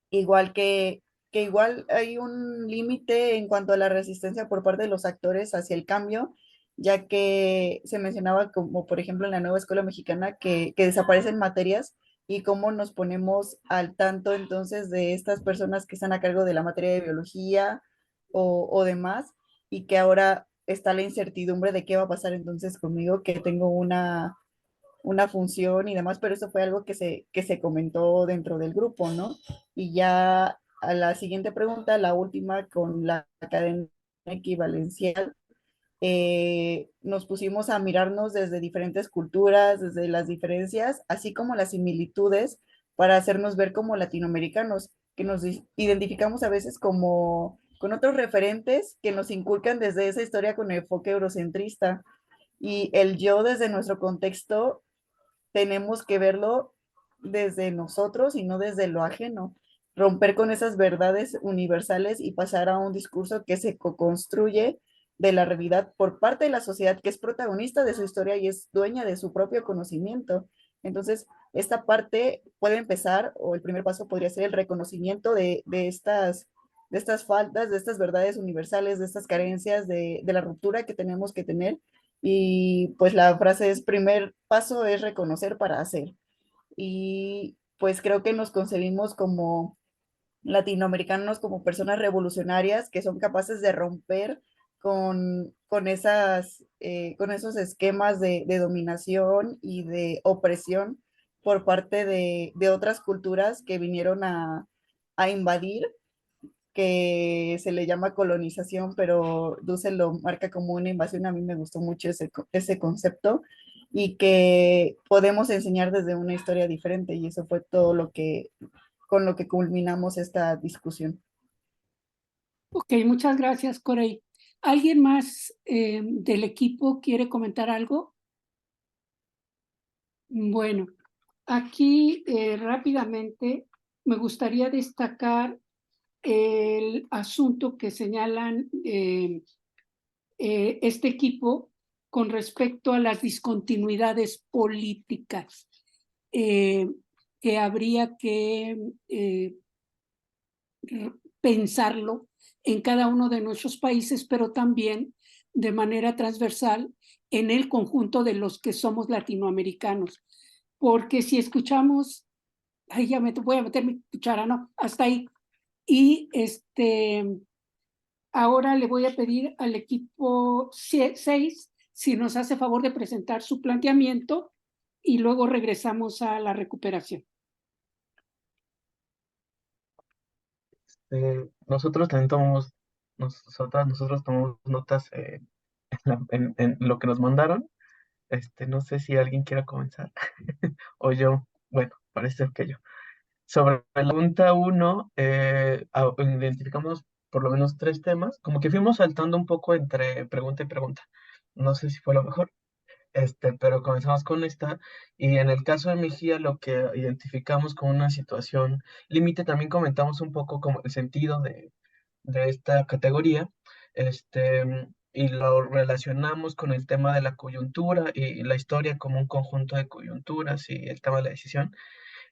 Speaker 4: Igual que igual hay un límite en cuanto a la resistencia por parte de los actores hacia el cambio, ya que se mencionaba como por ejemplo en la nueva escuela mexicana que desaparecen materias y cómo nos ponemos al tanto entonces de estas personas que están a cargo de la materia de biología o demás, y que ahora está la incertidumbre de qué va a pasar entonces conmigo, que tengo una función y demás, pero eso fue algo que se comentó dentro del grupo, ¿no? Y ya a la siguiente pregunta, la última con la cadena equivalencial, nos pusimos a mirarnos desde diferentes culturas, desde las diferencias, así como las similitudes, para hacernos ver como latinoamericanos, que nos identificamos a veces como con otros referentes que nos inculcan desde esa historia con enfoque eurocentrista. Y el yo desde nuestro contexto tenemos que verlo desde nosotros y no desde lo ajeno. romper con esas verdades universales y pasar a un discurso que se co-construye de la realidad por parte de la sociedad, que es protagonista de su historia y es dueña de su propio conocimiento. Entonces, esta parte puede empezar, o el primer paso podría ser el reconocimiento de estas faltas, de estas verdades universales, de estas carencias, de la ruptura que tenemos que tener. Y pues la frase es, primer paso es reconocer para hacer. Y pues creo que nos concebimos como latinoamericanos, como personas revolucionarias que son capaces de romper con esos esquemas de dominación y de opresión por parte de otras culturas que vinieron a invadir, que se le llama colonización, pero Dussel lo marca como una invasión. A mí me gustó mucho ese concepto y que podemos enseñar desde una historia diferente, y eso fue todo con lo que culminamos esta discusión.
Speaker 1: Ok, muchas gracias, Corey. ¿Alguien más del equipo quiere comentar algo? Bueno, aquí rápidamente me gustaría destacar el asunto que señalan este equipo con respecto a las discontinuidades políticas que habría que pensarlo en cada uno de nuestros países, pero también de manera transversal en el conjunto de los que somos latinoamericanos. Porque si escuchamos, ahí ya voy a meter mi cuchara, no, hasta ahí. Y ahora le voy a pedir al equipo 6 si nos hace favor de presentar su planteamiento y luego regresamos a la recuperación.
Speaker 16: Nosotros también nosotros tomamos notas en lo que nos mandaron. No sé si alguien quiera comenzar o yo. Bueno, parece que yo. Sobre la pregunta 1, identificamos por lo menos 3 temas, como que fuimos saltando un poco entre pregunta y pregunta. No sé si fue lo mejor, pero comenzamos con esta, y en el caso de Mejía lo que identificamos como una situación límite, también comentamos un poco como el sentido de esta categoría, y lo relacionamos con el tema de la coyuntura y la historia como un conjunto de coyunturas y el tema de la decisión.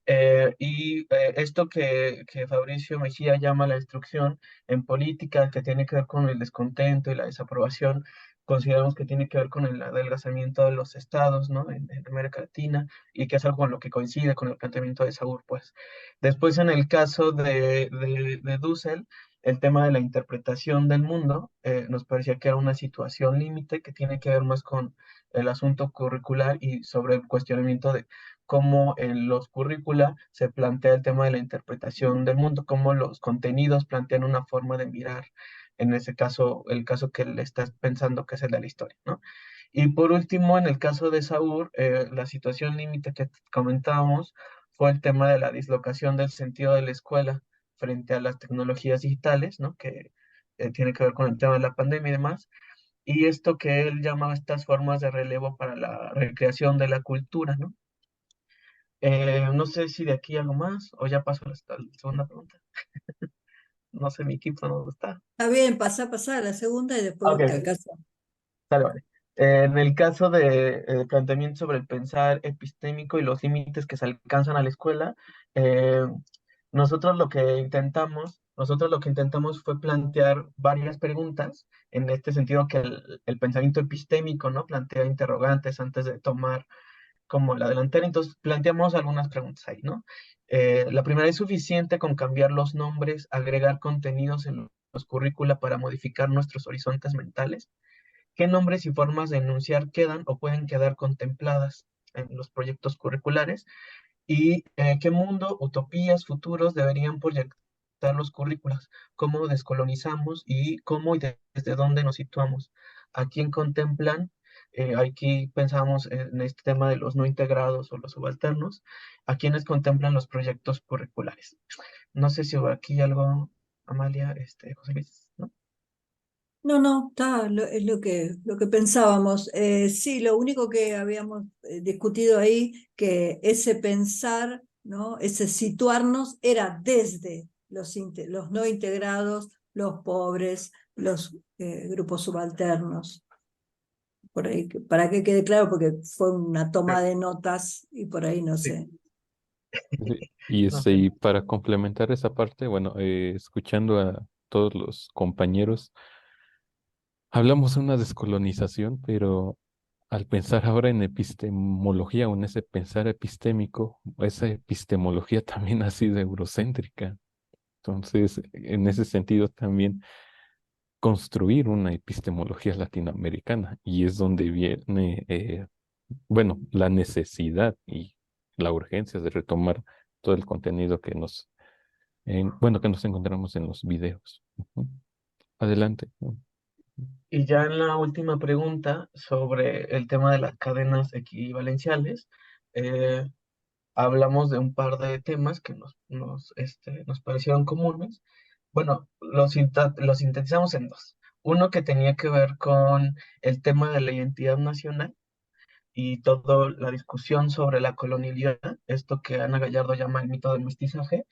Speaker 16: Esto que Fabricio Mejía llama la destrucción en política, que tiene que ver con el descontento y la desaprobación, consideramos que tiene que ver con el adelgazamiento de los estados, ¿no? En América Latina, y que es algo con lo que coincide con el planteamiento de Saúl, pues. Después, en el caso de Dussel, el tema de la interpretación del mundo, nos parecía que era una situación límite que tiene que ver más con el asunto curricular y sobre el cuestionamiento de cómo en los currícula se plantea el tema de la interpretación del mundo, cómo los contenidos plantean una forma de mirar, en ese caso, el caso que le estás pensando que es el de la historia, ¿no? Y por último, en el caso de Saúl, la situación límite que comentábamos fue el tema de la dislocación del sentido de la escuela frente a las tecnologías digitales, ¿no? Que tiene que ver con el tema de la pandemia y demás. Y esto que él llama estas formas de relevo para la recreación de la cultura, ¿no? No sé si de aquí algo más o ya paso a la segunda pregunta. No sé, mi equipo no está.
Speaker 17: Está bien, pasa a la segunda y después
Speaker 16: Ok,
Speaker 17: alcanza.
Speaker 16: vale. En el caso de planteamiento sobre el pensar epistémico y los límites que se alcanzan a la escuela, nosotros lo que intentamos fue plantear varias preguntas, en este sentido que el pensamiento epistémico, ¿no? Plantea interrogantes antes de tomar como la delantera. Entonces planteamos algunas preguntas ahí, ¿no? La primera: ¿es suficiente con cambiar los nombres, agregar contenidos en los currícula para modificar nuestros horizontes mentales? ¿Qué nombres y formas de enunciar quedan o pueden quedar contempladas en los proyectos curriculares? ¿Y qué mundo, utopías, futuros deberían proyectar los currículas? ¿Cómo descolonizamos y cómo y desde dónde nos situamos? ¿A quién contemplan? Aquí pensamos en este tema de los no integrados o los subalternos. ¿A quiénes contemplan los proyectos curriculares? No sé si hubo aquí algo, Amalia, José Luis, ¿no?
Speaker 17: No, es lo que pensábamos. Sí, lo único que habíamos discutido ahí, que ese pensar, ¿no? Ese situarnos era desde los no integrados, los pobres, los grupos subalternos. Por ahí, para que quede claro, porque fue una toma de notas y por ahí no sé.
Speaker 18: Sí, y,
Speaker 16: No,
Speaker 18: y para complementar esa parte, bueno, escuchando a todos los compañeros, hablamos de una descolonización, pero al pensar ahora en epistemología o en ese pensar epistémico, esa epistemología también ha sido eurocéntrica. Entonces, en ese sentido también construir una epistemología latinoamericana y es donde viene, bueno, la necesidad y la urgencia de retomar todo el contenido que bueno, que nos encontramos en los videos. Ujú. Adelante.
Speaker 16: Y ya en la última pregunta sobre el tema de las cadenas equivalenciales, eh, hablamos de un par de temas que nos parecieron comunes. Bueno, los sintetizamos en dos. Uno que tenía que ver con el tema de la identidad nacional y toda la discusión sobre la colonialidad, esto que Ana Gallardo llama el mito del mestizaje,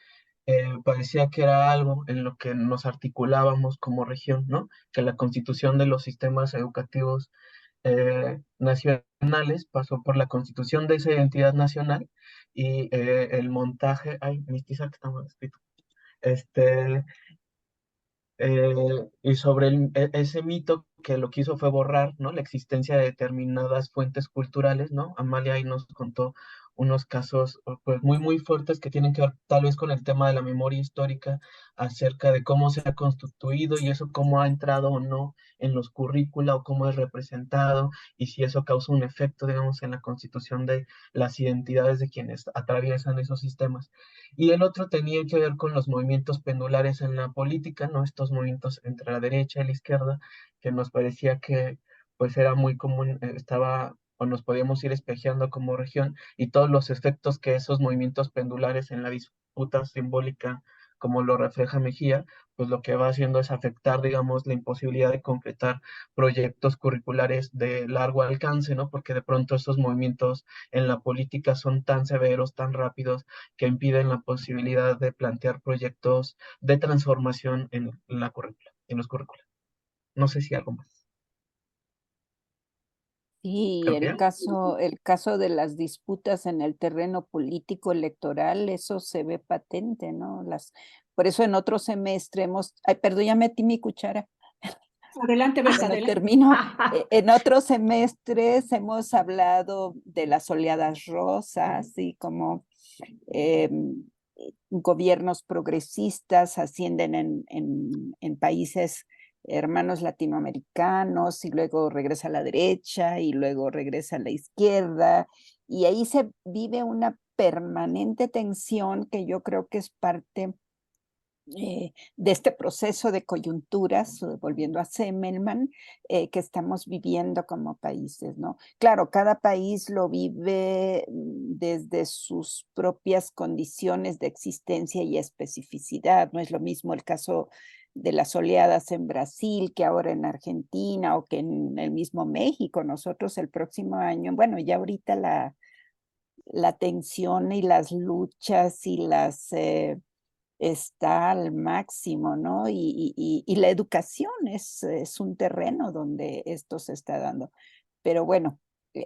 Speaker 16: parecía que era algo en lo que nos articulábamos como región, ¿no? Que la constitución de los sistemas educativos nacionales pasó por la constitución de esa identidad nacional y el montaje, ay, mestizaje está mal escrito, este, y sobre ese mito que lo que hizo fue borrar, ¿no? La existencia de determinadas fuentes culturales, ¿no? Amalia ahí nos contó unos casos pues muy fuertes que tienen que ver tal vez con el tema de la memoria histórica acerca de cómo se ha constituido y eso cómo ha entrado o no en los currícula o cómo es representado y si eso causa un efecto, digamos, en la constitución de las identidades de quienes atraviesan esos sistemas. Y el otro tenía que ver con los movimientos pendulares en la política, ¿no? Estos movimientos entre la derecha y la izquierda, que nos parecía que pues era muy común, estaba o nos podíamos ir espejeando como región y todos los efectos que esos movimientos pendulares en la disputa simbólica, como lo refleja Mejía, pues lo que va haciendo es afectar, digamos, la imposibilidad de concretar proyectos curriculares de largo alcance, ¿no? Porque de pronto esos movimientos en la política son tan severos, tan rápidos, que impiden la posibilidad de plantear proyectos de transformación en la currícula, en los currículos. No sé si algo más.
Speaker 2: Sí,
Speaker 16: Creo que ya.
Speaker 2: el caso de las disputas en el terreno político electoral, eso se ve patente, ¿no? Por eso en otro semestre ay, perdón, ya metí mi cuchara.
Speaker 1: Adelante, Berta,
Speaker 2: Bueno,
Speaker 1: adelante.
Speaker 2: termino. En otros semestres hemos hablado de las oleadas rosas y cómo gobiernos progresistas ascienden en países hermanos latinoamericanos y luego regresa a la derecha y luego regresa a la izquierda y ahí se vive una permanente tensión que yo creo que es parte de este proceso de coyunturas, volviendo a Semmelman, que estamos viviendo como países, ¿no? Claro, cada país lo vive desde sus propias condiciones de existencia y especificidad. No es lo mismo el caso de las oleadas en Brasil que ahora en Argentina o que en el mismo México. Nosotros el próximo año, bueno, ya ahorita la tensión y las luchas y está al máximo, ¿no? Y la educación es un terreno donde esto se está dando. Pero bueno,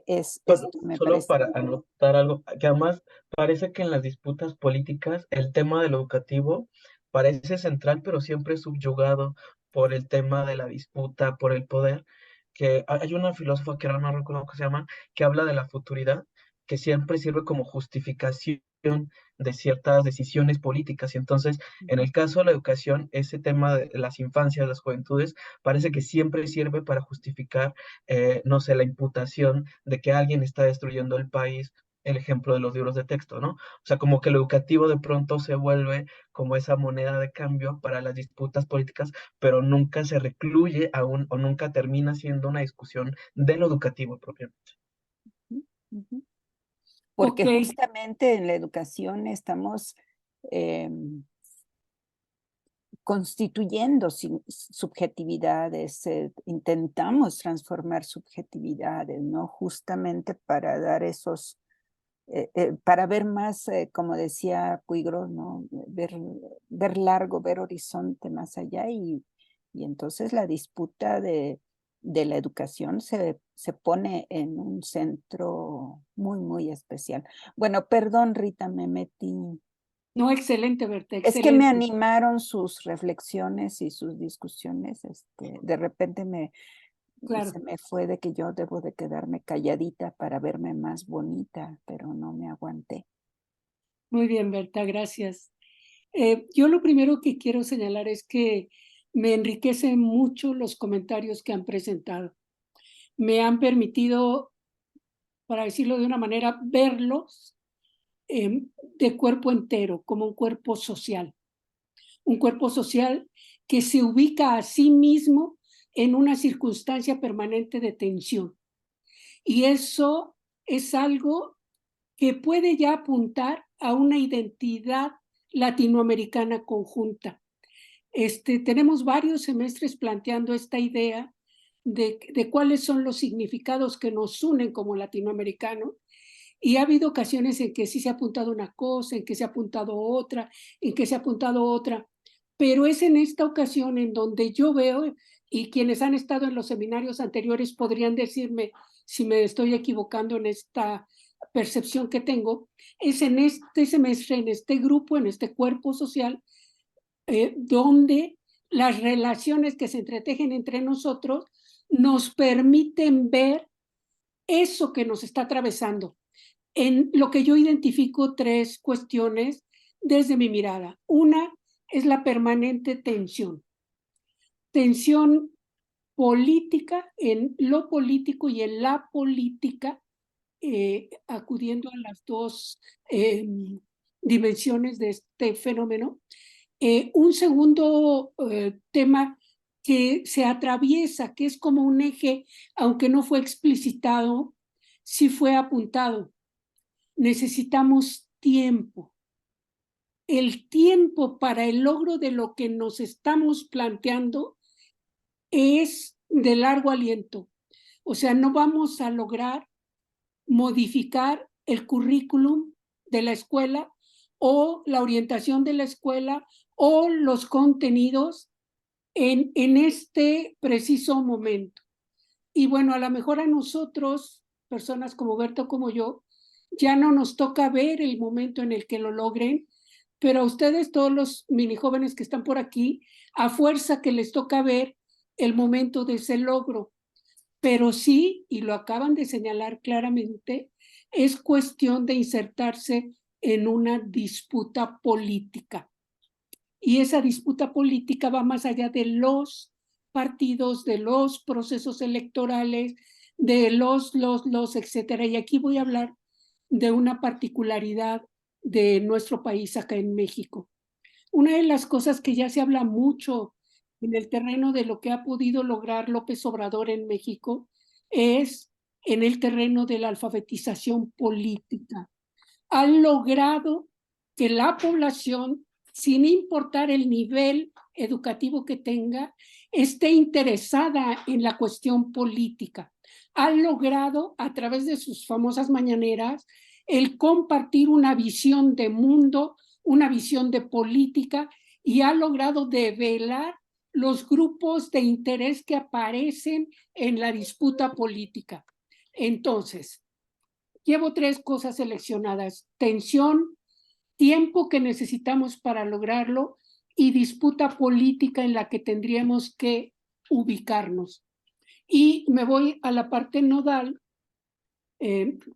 Speaker 2: esto me
Speaker 16: Solo
Speaker 2: parece.
Speaker 16: para anotar algo, que además parece que en las disputas políticas el tema del educativo parece central, pero siempre subyugado por el tema de la disputa, por el poder, que hay una filósofa que ahora no recuerdo cómo se llama, que habla de la futuridad, que siempre sirve como justificación de ciertas decisiones políticas. Y entonces, en el caso de la educación, ese tema de las infancias, las juventudes, parece que siempre sirve para justificar, no sé, la imputación de que alguien está destruyendo el país, el ejemplo de los libros de texto, ¿no? O sea, como que lo educativo de pronto se vuelve como esa moneda de cambio para las disputas políticas, pero nunca se recluye aún o nunca termina siendo una discusión de lo educativo propiamente.
Speaker 2: Porque
Speaker 1: Ok.
Speaker 2: justamente en la educación estamos constituyendo subjetividades, intentamos transformar subjetividades, ¿no? Justamente para dar esos para ver más, como decía Cuigro, ¿no? Ver largo, ver horizonte más allá y entonces la disputa de la educación se pone en un centro muy, muy especial. Bueno, perdón, Rita, me metí.
Speaker 1: No, excelente, Berta,
Speaker 2: Es que me
Speaker 1: excelente.
Speaker 2: animaron sus reflexiones y sus discusiones. De repente
Speaker 1: Claro.
Speaker 2: se me fue de que yo debo de quedarme calladita para verme más bonita, pero no me aguanté.
Speaker 1: Muy bien, Berta, gracias. Yo lo primero que quiero señalar es que me enriquecen mucho los comentarios que han presentado. Me han permitido, para decirlo de una manera, verlos de cuerpo entero, como un cuerpo social. Un cuerpo social que se ubica a sí mismo en una circunstancia permanente de tensión. Y eso es algo que puede ya apuntar a una identidad latinoamericana conjunta. Tenemos varios semestres planteando esta idea de cuáles son los significados que nos unen como latinoamericanos, y ha habido ocasiones en que sí se ha apuntado una cosa, en que se ha apuntado otra, en que se ha apuntado otra, pero es en esta ocasión en donde yo veo, y quienes han estado en los seminarios anteriores podrían decirme si me estoy equivocando en esta percepción que tengo, es en este semestre, en este grupo, en este cuerpo social, donde las relaciones que se entretejen entre nosotros nos permiten ver eso que nos está atravesando. En lo que yo identifico 3 cuestiones desde mi mirada. Una es la permanente tensión. Tensión política en lo político y en la política, acudiendo a las 2 dimensiones de este fenómeno. Un segundo tema que se atraviesa, que es como un eje, aunque no fue explicitado, sí fue apuntado. Necesitamos tiempo. El tiempo para el logro de lo que nos estamos planteando es de largo aliento. O sea, no vamos a lograr modificar el currículum de la escuela o la orientación de la escuela o los contenidos en este preciso momento. Y bueno, a lo mejor a nosotros, personas como Berto, como yo, ya no nos toca ver el momento en el que lo logren, pero a ustedes, todos los mini jóvenes que están por aquí, a fuerza que les toca ver el momento de ese logro. Pero sí, y lo acaban de señalar claramente, es cuestión de insertarse en una disputa política. Y esa disputa política va más allá de los partidos, de los procesos electorales, de los, etcétera. Y aquí voy a hablar de una particularidad de nuestro país acá en México. Una de las cosas que ya se habla mucho en el terreno de lo que ha podido lograr López Obrador en México es en el terreno de la alfabetización política. Ha logrado que la población, sin importar el nivel educativo que tenga, esté interesada en la cuestión política. Ha logrado, a través de sus famosas mañaneras, el compartir una visión de mundo, una visión de política, y ha logrado develar los grupos de interés que aparecen en la disputa política. Entonces, llevo 3 cosas seleccionadas: tensión, tiempo que necesitamos para lograrlo y disputa política en la que tendríamos que ubicarnos. Y me voy a la parte nodal,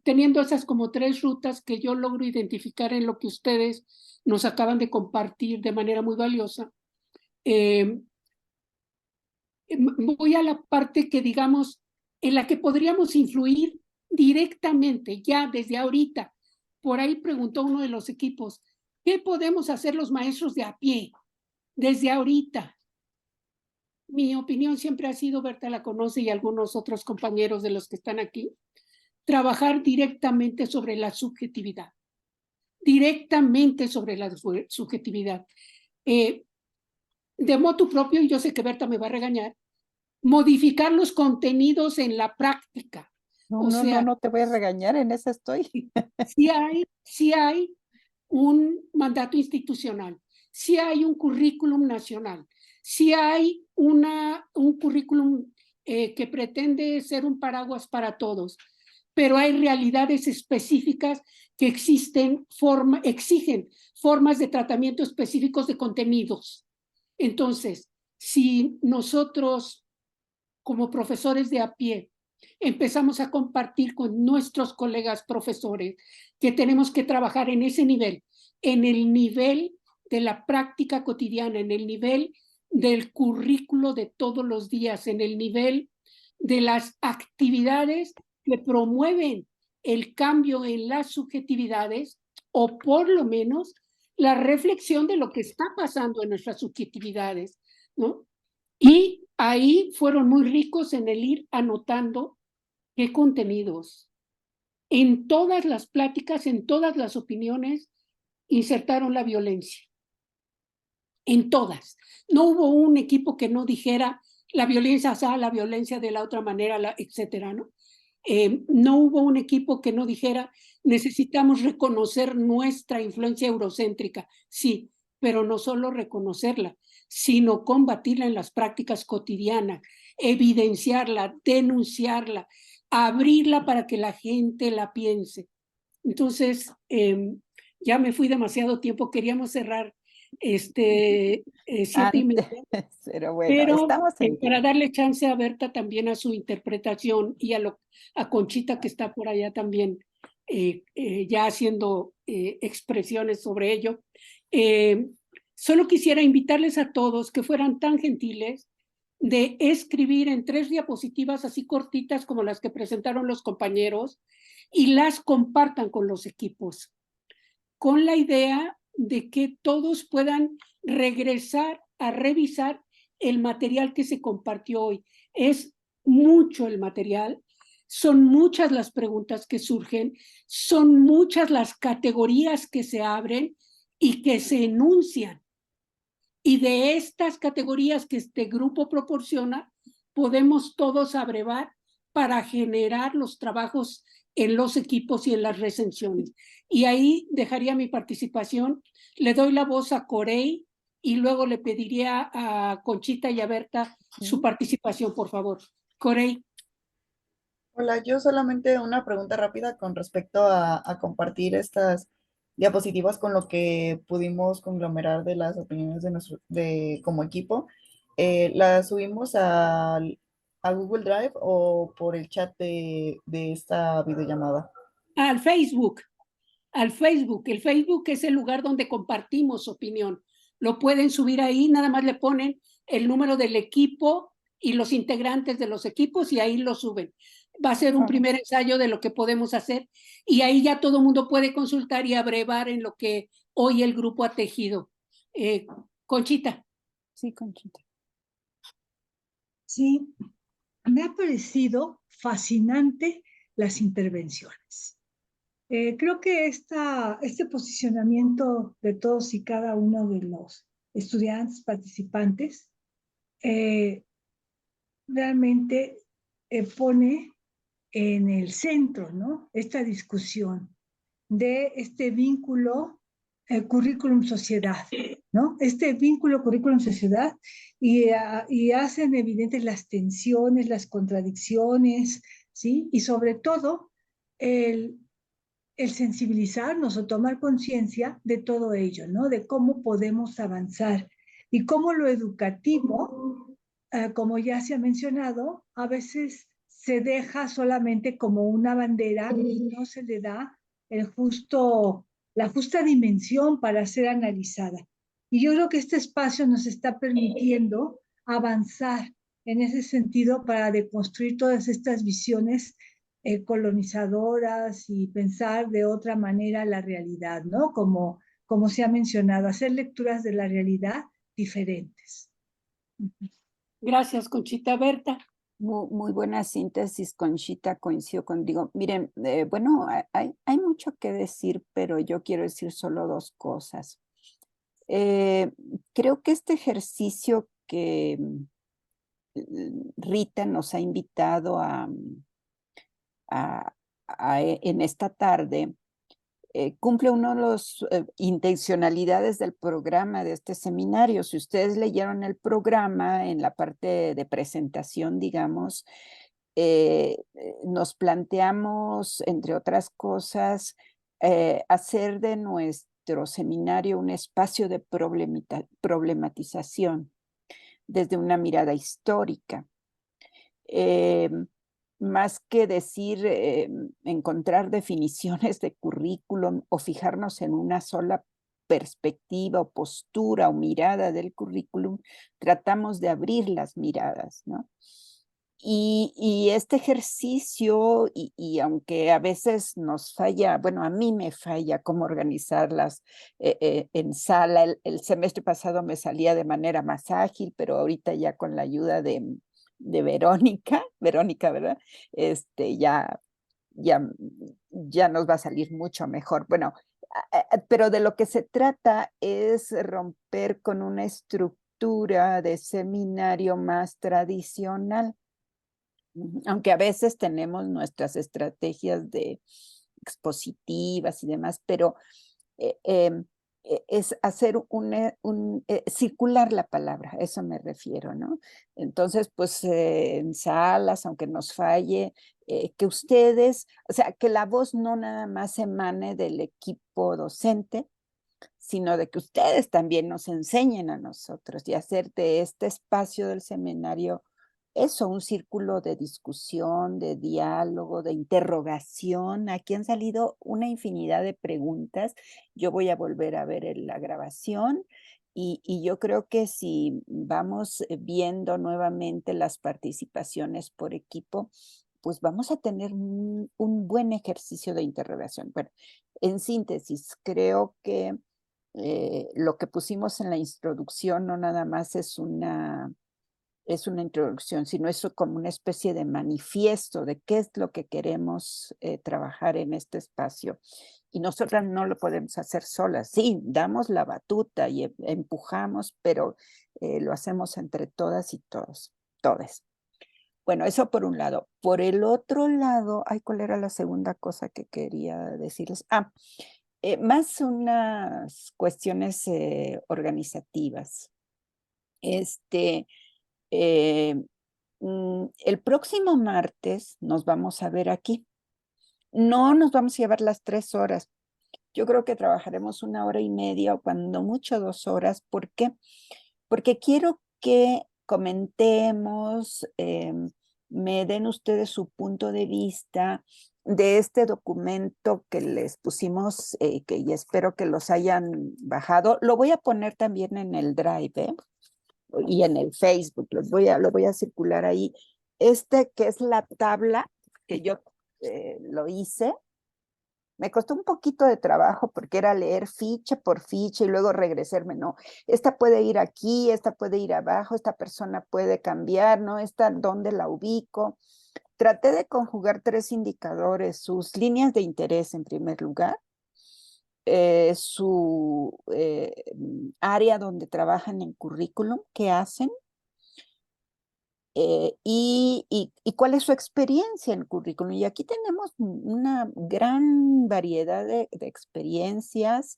Speaker 1: teniendo esas como 3 rutas que yo logro identificar en lo que ustedes nos acaban de compartir de manera muy valiosa. Voy a la parte que, digamos, en la que podríamos influir directamente, ya desde ahorita. Por ahí preguntó uno de los equipos, ¿qué podemos hacer los maestros de a pie desde ahorita? Mi opinión siempre ha sido, Berta la conoce y algunos otros compañeros de los que están aquí, trabajar directamente sobre la subjetividad. Directamente sobre la subjetividad. De motu propio, y yo sé que Berta me va a regañar, modificar los contenidos en la práctica.
Speaker 2: No,
Speaker 1: O
Speaker 2: no,
Speaker 1: sea,
Speaker 2: no te voy a regañar, en esa estoy.
Speaker 1: sí hay un mandato institucional, sí hay un currículum nacional, sí hay un currículum que pretende ser un paraguas para todos, pero hay realidades específicas que exigen formas de tratamiento específicos de contenidos. Entonces, si nosotros, como profesores de a pie, empezamos a compartir con nuestros colegas profesores que tenemos que trabajar en ese nivel, en el nivel de la práctica cotidiana, en el nivel del currículo de todos los días, en el nivel de las actividades que promueven el cambio en las subjetividades, o por lo menos la reflexión de lo que está pasando en nuestras subjetividades, ¿no? Y ahí fueron muy ricos en el ir anotando qué contenidos. En todas las pláticas, en todas las opiniones, insertaron la violencia. En todas. No hubo un equipo que no dijera la violencia así, la violencia de la otra manera, etcétera, ¿no? No hubo un equipo que no dijera necesitamos reconocer nuestra influencia eurocéntrica. Sí, pero no solo reconocerla, sino combatirla en las prácticas cotidianas, evidenciarla, denunciarla, abrirla para que la gente la piense. Entonces, ya me fui demasiado tiempo, queríamos cerrar 7:30.
Speaker 2: Pero bueno,
Speaker 1: Pero
Speaker 2: estamos en
Speaker 1: para darle chance a Berta también a su interpretación y a Conchita que está por allá también ya haciendo expresiones sobre ello. Solo quisiera invitarles a todos que fueran tan gentiles de escribir en 3 diapositivas así cortitas como las que presentaron los compañeros y las compartan con los equipos, con la idea de que todos puedan regresar a revisar el material que se compartió hoy. Es mucho el material, son muchas las preguntas que surgen, son muchas las categorías que se abren y que se enuncian. Y de estas categorías que este grupo proporciona, podemos todos abrevar para generar los trabajos en los equipos y en las recensiones. Y ahí dejaría mi participación. Le doy la voz a Corey y luego le pediría a Conchita y a Berta su participación, por favor. Corey.
Speaker 4: Hola, yo solamente una pregunta rápida con respecto a compartir estas diapositivas con lo que pudimos conglomerar de las opiniones como equipo. ¿Las subimos a Google Drive o por el chat de esta videollamada?
Speaker 1: Al Facebook. El Facebook es el lugar donde compartimos opinión. Lo pueden subir ahí, nada más le ponen el número del equipo y los integrantes de los equipos y ahí lo suben. Va a ser un primer ensayo de lo que podemos hacer y ahí ya todo el mundo puede consultar y abrevar en lo que hoy el grupo ha tejido. Conchita.
Speaker 2: Sí, Conchita.
Speaker 19: Sí, me ha parecido fascinante las intervenciones. Creo que este posicionamiento de todos y cada uno de los estudiantes participantes realmente pone en el centro, ¿no?, esta discusión de este vínculo currículum-sociedad, ¿no? Este vínculo currículum-sociedad y hacen evidentes las tensiones, las contradicciones, ¿sí? Y sobre todo el sensibilizarnos o tomar conciencia de todo ello, ¿no? De cómo podemos avanzar y cómo lo educativo, como ya se ha mencionado, a veces se deja solamente como una bandera y no se le da la justa dimensión para ser analizada. Y yo creo que este espacio nos está permitiendo avanzar en ese sentido para deconstruir todas estas visiones colonizadoras y pensar de otra manera la realidad, ¿no? Como se ha mencionado, hacer lecturas de la realidad diferentes.
Speaker 1: Gracias, Conchita. Berta.
Speaker 2: Muy buena síntesis, Conchita, coincido contigo. Miren, bueno, hay mucho que decir, pero yo quiero decir solo 2 cosas. Creo que este ejercicio que Rita nos ha invitado a en esta tarde, cumple uno de las intencionalidades del programa de este seminario. Si ustedes leyeron el programa en la parte de presentación, digamos, nos planteamos, entre otras cosas, hacer de nuestro seminario un espacio de problematización desde una mirada histórica. Más que decir, encontrar definiciones de currículum o fijarnos en una sola perspectiva o postura o mirada del currículum, tratamos de abrir las miradas, ¿no? Y este ejercicio, y aunque a veces nos falla, bueno, a mí me falla cómo organizarlas en sala, el semestre pasado me salía de manera más ágil, pero ahorita ya con la ayuda de Verónica, ¿verdad? Ya nos va a salir mucho mejor. Bueno, pero de lo que se trata es romper con una estructura de seminario más tradicional. Aunque a veces tenemos nuestras estrategias de expositivas y demás, pero es hacer circular la palabra, a eso me refiero, ¿no? Entonces, pues en salas, aunque nos falle, que ustedes, o sea, que la voz no nada más emane del equipo docente, sino de que ustedes también nos enseñen a nosotros y hacer de este espacio del seminario eso, un círculo de discusión, de diálogo, de interrogación. Aquí han salido una infinidad de preguntas. Yo voy a volver a ver la grabación y yo creo que si vamos viendo nuevamente las participaciones por equipo, pues vamos a tener un buen ejercicio de interrogación. Bueno, en síntesis, creo que lo que pusimos en la introducción no nada más es una introducción, sino eso como una especie de manifiesto de qué es lo que queremos trabajar en este espacio. Y nosotras no lo podemos hacer solas. Sí, damos la batuta y empujamos, pero lo hacemos entre todas y todos, todes. Bueno, eso por un lado. Por el otro lado, ay, ¿cuál era la segunda cosa que quería decirles? Más unas cuestiones organizativas. El próximo martes nos vamos a ver aquí. No nos vamos a llevar las 3 horas. Yo creo que trabajaremos 1 hora y media o cuando mucho 2 horas. ¿Por qué? Porque quiero que comentemos, me den ustedes su punto de vista de este documento que les pusimos, que ya espero que los hayan bajado. Lo voy a poner también en el Drive, y en el Facebook, lo voy a circular ahí. Que es la tabla que yo lo hice, me costó un poquito de trabajo porque era leer ficha por ficha y luego regresarme, no, esta puede ir aquí, esta puede ir abajo, esta persona puede cambiar, ¿no? Esta, ¿dónde la ubico? Traté de conjugar 3 indicadores, sus líneas de interés en primer lugar, su área donde trabajan en currículum, qué hacen, y cuál es su experiencia en currículum. Y aquí tenemos una gran variedad de experiencias.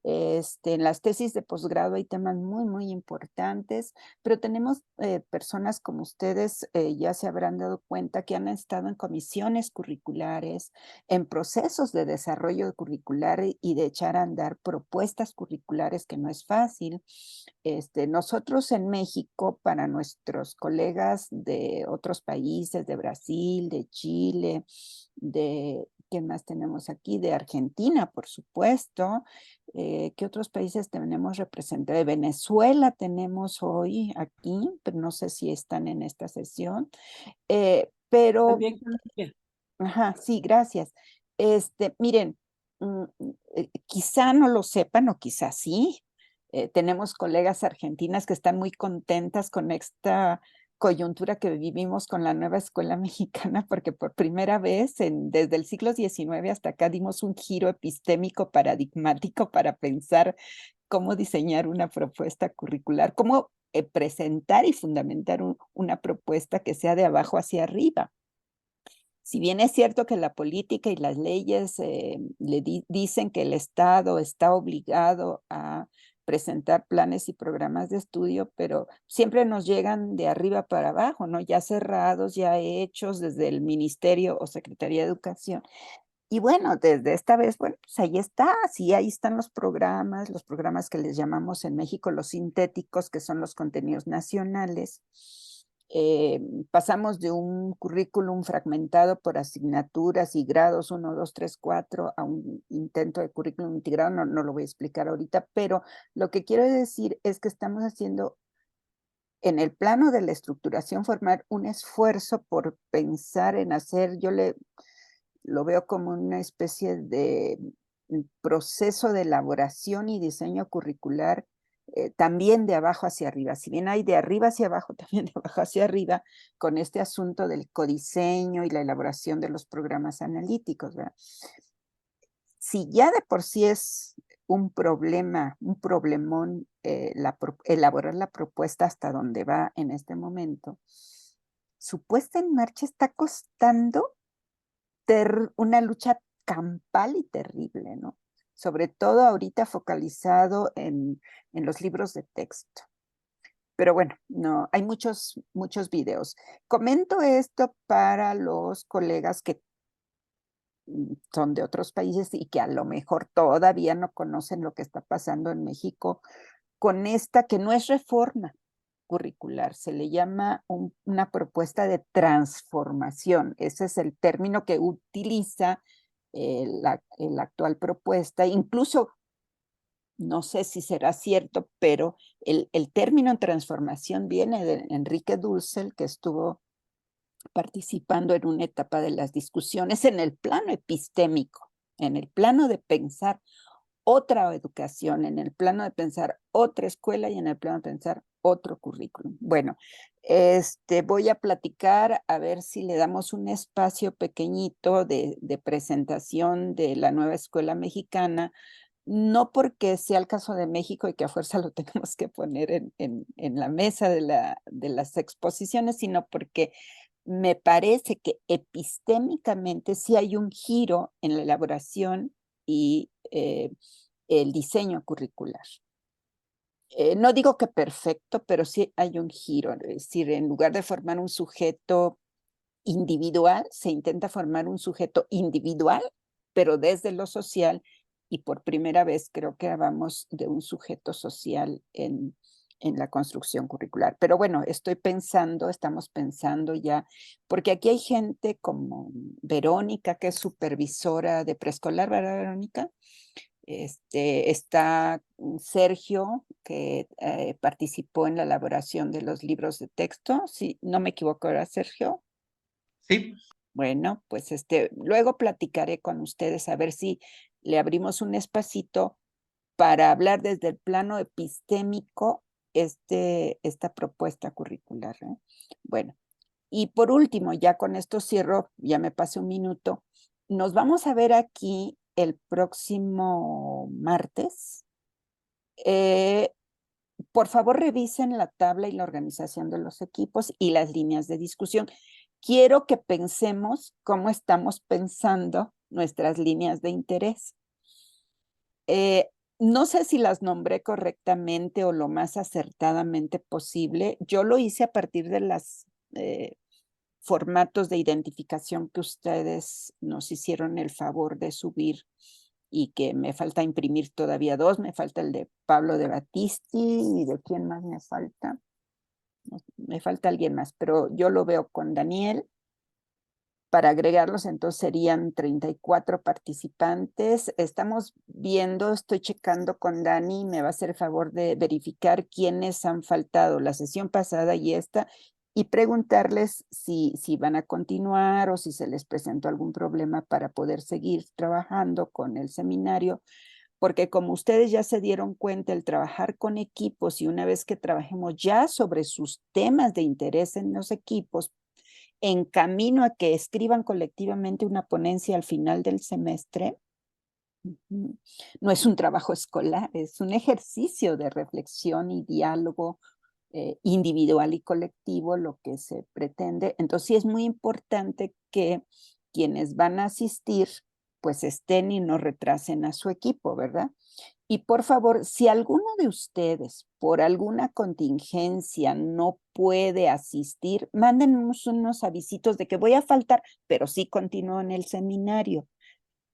Speaker 2: En las tesis de posgrado hay temas muy, muy importantes, pero tenemos personas como ustedes, ya se habrán dado cuenta que han estado en comisiones curriculares, en procesos de desarrollo curricular y de echar a andar propuestas curriculares, que no es fácil. Nosotros en México, para nuestros colegas de otros países, de Brasil, de Chile, ¿qué más tenemos aquí? De Argentina, por supuesto. ¿Qué otros países tenemos representados? De Venezuela tenemos hoy aquí, pero no sé si están en esta sesión. Pero...
Speaker 1: También Colombia.
Speaker 2: Ajá, sí, gracias. Miren, quizá no lo sepan o quizá sí. Tenemos colegas argentinas que están muy contentas con esta coyuntura que vivimos con la nueva escuela mexicana, porque por primera vez desde el siglo XIX hasta acá dimos un giro epistémico paradigmático para pensar cómo diseñar una propuesta curricular, cómo presentar y fundamentar una propuesta que sea de abajo hacia arriba. Si bien es cierto que la política y las leyes dicen que el Estado está obligado a presentar planes y programas de estudio, pero siempre nos llegan de arriba para abajo, ¿no? Ya cerrados, ya hechos desde el Ministerio o Secretaría de Educación. Y bueno, desde esta vez, bueno, pues ahí está, sí, ahí están los programas que les llamamos en México los sintéticos, que son los contenidos nacionales. Pasamos de un currículum fragmentado por asignaturas y grados 1, 2, 3, 4 a un intento de currículum integrado, no lo voy a explicar ahorita, pero lo que quiero decir es que estamos haciendo en el plano de la estructuración formal un esfuerzo por pensar en hacer, lo veo como una especie de proceso de elaboración y diseño curricular también de abajo hacia arriba. Si bien hay de arriba hacia abajo, también de abajo hacia arriba, con este asunto del codiseño y la elaboración de los programas analíticos, ¿verdad? Si ya de por sí es un problema, un problemón elaborar la propuesta hasta donde va en este momento, su puesta en marcha está costando una lucha campal y terrible, ¿no? Sobre todo ahorita focalizado en los libros de texto. Pero bueno, no, hay muchos videos. Comento esto para los colegas que son de otros países y que a lo mejor todavía no conocen lo que está pasando en México con esta que no es reforma curricular, se le llama una propuesta de transformación. Ese es el término que utiliza la actual propuesta. Incluso, no sé si será cierto, pero el término transformación viene de Enrique Dussel, que estuvo participando en una etapa de las discusiones en el plano epistémico, en el plano de pensar otra educación, en el plano de pensar otra escuela y en el plano de pensar otro currículum. Bueno, voy a platicar a ver si le damos un espacio pequeñito de presentación de la nueva escuela mexicana, no porque sea el caso de México y que a fuerza lo tenemos que poner en la mesa de las exposiciones, sino porque me parece que epistémicamente sí hay un giro en la elaboración y el diseño curricular. No digo que perfecto, pero sí hay un giro. Es decir, en lugar de formar un sujeto individual, se intenta formar un sujeto individual, pero desde lo social, y por primera vez creo que hablamos de un sujeto social en la construcción curricular. Pero bueno, estamos pensando ya, porque aquí hay gente como Verónica, que es supervisora de preescolar, ¿verdad, Verónica? Está Sergio, que participó en la elaboración de los libros de texto, si no me equivoco, ¿era Sergio?
Speaker 9: Sí.
Speaker 2: Bueno, pues luego platicaré con ustedes a ver si le abrimos un espacito para hablar desde el plano epistémico esta propuesta curricular, ¿eh? Bueno, y por último, ya con esto cierro, ya me pasé un minuto, nos vamos a ver aquí el próximo martes. Por favor, revisen la tabla y la organización de los equipos y las líneas de discusión. Quiero que pensemos cómo estamos pensando nuestras líneas de interés. No sé si las nombré correctamente o lo más acertadamente posible. Yo lo hice a partir de los formatos de identificación que ustedes nos hicieron el favor de subir y que me falta imprimir todavía 2. Me falta el de Pablo de Battisti y de quién más me falta. Me falta alguien más, pero yo lo veo con Daniel. Para agregarlos, entonces serían 34 participantes. Estamos viendo, estoy checando con Dani, me va a hacer el favor de verificar quiénes han faltado la sesión pasada y esta, y preguntarles si van a continuar o si se les presentó algún problema para poder seguir trabajando con el seminario, porque como ustedes ya se dieron cuenta, el trabajar con equipos y una vez que trabajemos ya sobre sus temas de interés en los equipos, en camino a que escriban colectivamente una ponencia al final del semestre, no es un trabajo escolar, es un ejercicio de reflexión y diálogo individual y colectivo lo que se pretende. Entonces sí es muy importante que quienes van a asistir pues estén y no retrasen a su equipo, ¿verdad? Y por favor, si alguno de ustedes por alguna contingencia no puede asistir, mándenos unos avisitos de que voy a faltar, pero sí continúo en el seminario,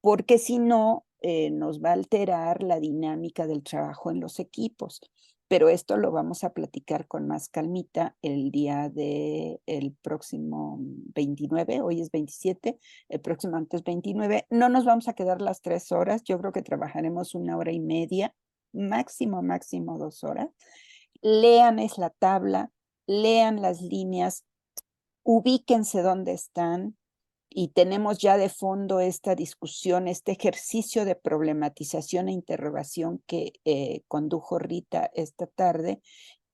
Speaker 2: porque si no, nos va a alterar la dinámica del trabajo en los equipos. Pero esto lo vamos a platicar con más calmita el día del próximo 29, hoy es 27, el próximo antes 29. No nos vamos a quedar las 3 horas, yo creo que trabajaremos 1 hora y media, máximo 2 horas. Lean es la tabla, lean las líneas, ubíquense dónde están, y tenemos ya de fondo esta discusión, este ejercicio de problematización e interrogación que condujo Rita esta tarde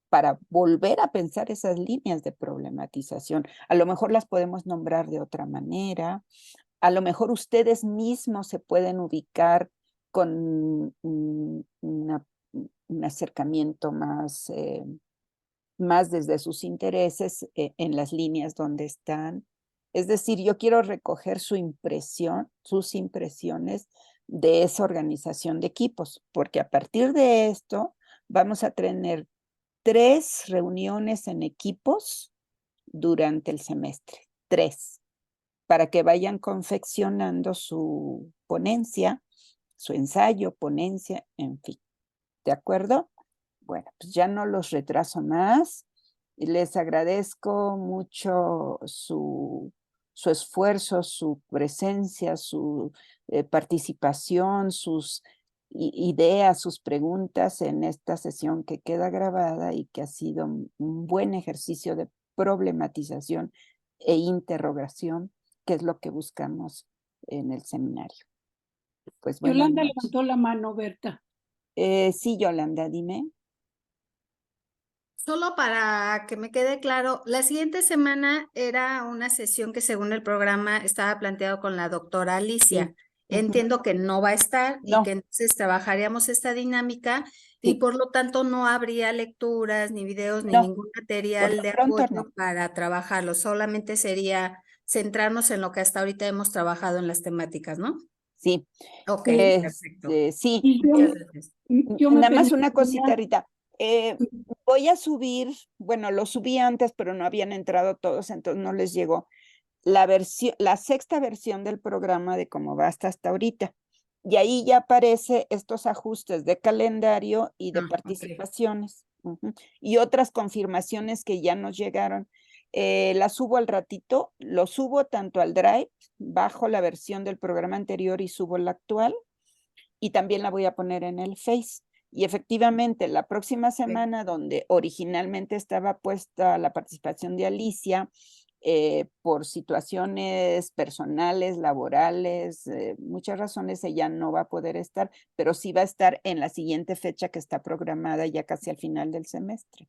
Speaker 2: para volver a pensar esas líneas de problematización. A lo mejor las podemos nombrar de otra manera, a lo mejor ustedes mismos se pueden ubicar con un acercamiento más desde sus intereses en las líneas donde están. Es decir, yo quiero recoger sus impresiones de esa organización de equipos, porque a partir de esto vamos a tener 3 reuniones en equipos durante el semestre, 3, para que vayan confeccionando su ponencia, su ensayo, ponencia, en fin. ¿De acuerdo? Bueno, pues ya no los retraso más. Les agradezco mucho su esfuerzo, su presencia, su participación, sus ideas, sus preguntas en esta sesión que queda grabada y que ha sido un buen ejercicio de problematización e interrogación, que es lo que buscamos en el seminario. Pues buenas
Speaker 1: Yolanda
Speaker 2: noches.
Speaker 1: levantó la mano, Berta.
Speaker 2: Sí, Yolanda, dime.
Speaker 7: Solo para que me quede claro, la siguiente semana era una sesión que según el programa estaba planteado con la doctora Alicia.
Speaker 2: Sí.
Speaker 7: Entiendo que no va a estar y
Speaker 2: No.
Speaker 7: que entonces trabajaríamos esta dinámica y
Speaker 2: Sí.
Speaker 7: por lo tanto no habría lecturas, ni videos, ni
Speaker 2: No,
Speaker 7: ningún material
Speaker 2: por lo
Speaker 7: de
Speaker 2: pronto
Speaker 7: apoyo
Speaker 2: no.
Speaker 7: para trabajarlo. Solamente sería centrarnos en lo que hasta ahorita hemos trabajado en las temáticas, ¿no?
Speaker 2: Sí.
Speaker 7: Ok, perfecto.
Speaker 2: Sí.
Speaker 1: Y
Speaker 7: Muchas gracias.
Speaker 1: yo me
Speaker 2: Nada más una
Speaker 1: permitiría-
Speaker 2: cosita, Rita. Voy a subir, bueno, lo subí antes, pero no habían entrado todos, entonces no les llegó la 6ª versión del programa de cómo va hasta ahorita. Y ahí ya aparece estos ajustes de calendario y de
Speaker 7: ok.
Speaker 2: participaciones. Y otras confirmaciones que ya nos llegaron. Las subo al ratito, lo subo tanto al Drive, bajo la versión del programa anterior y subo la actual, y también la voy a poner en el Face. Y efectivamente, la próxima semana, donde originalmente estaba puesta la participación de Alicia, por situaciones personales, laborales, muchas razones, ella no va a poder estar, pero sí va a estar en la siguiente fecha que está programada ya casi al final del semestre.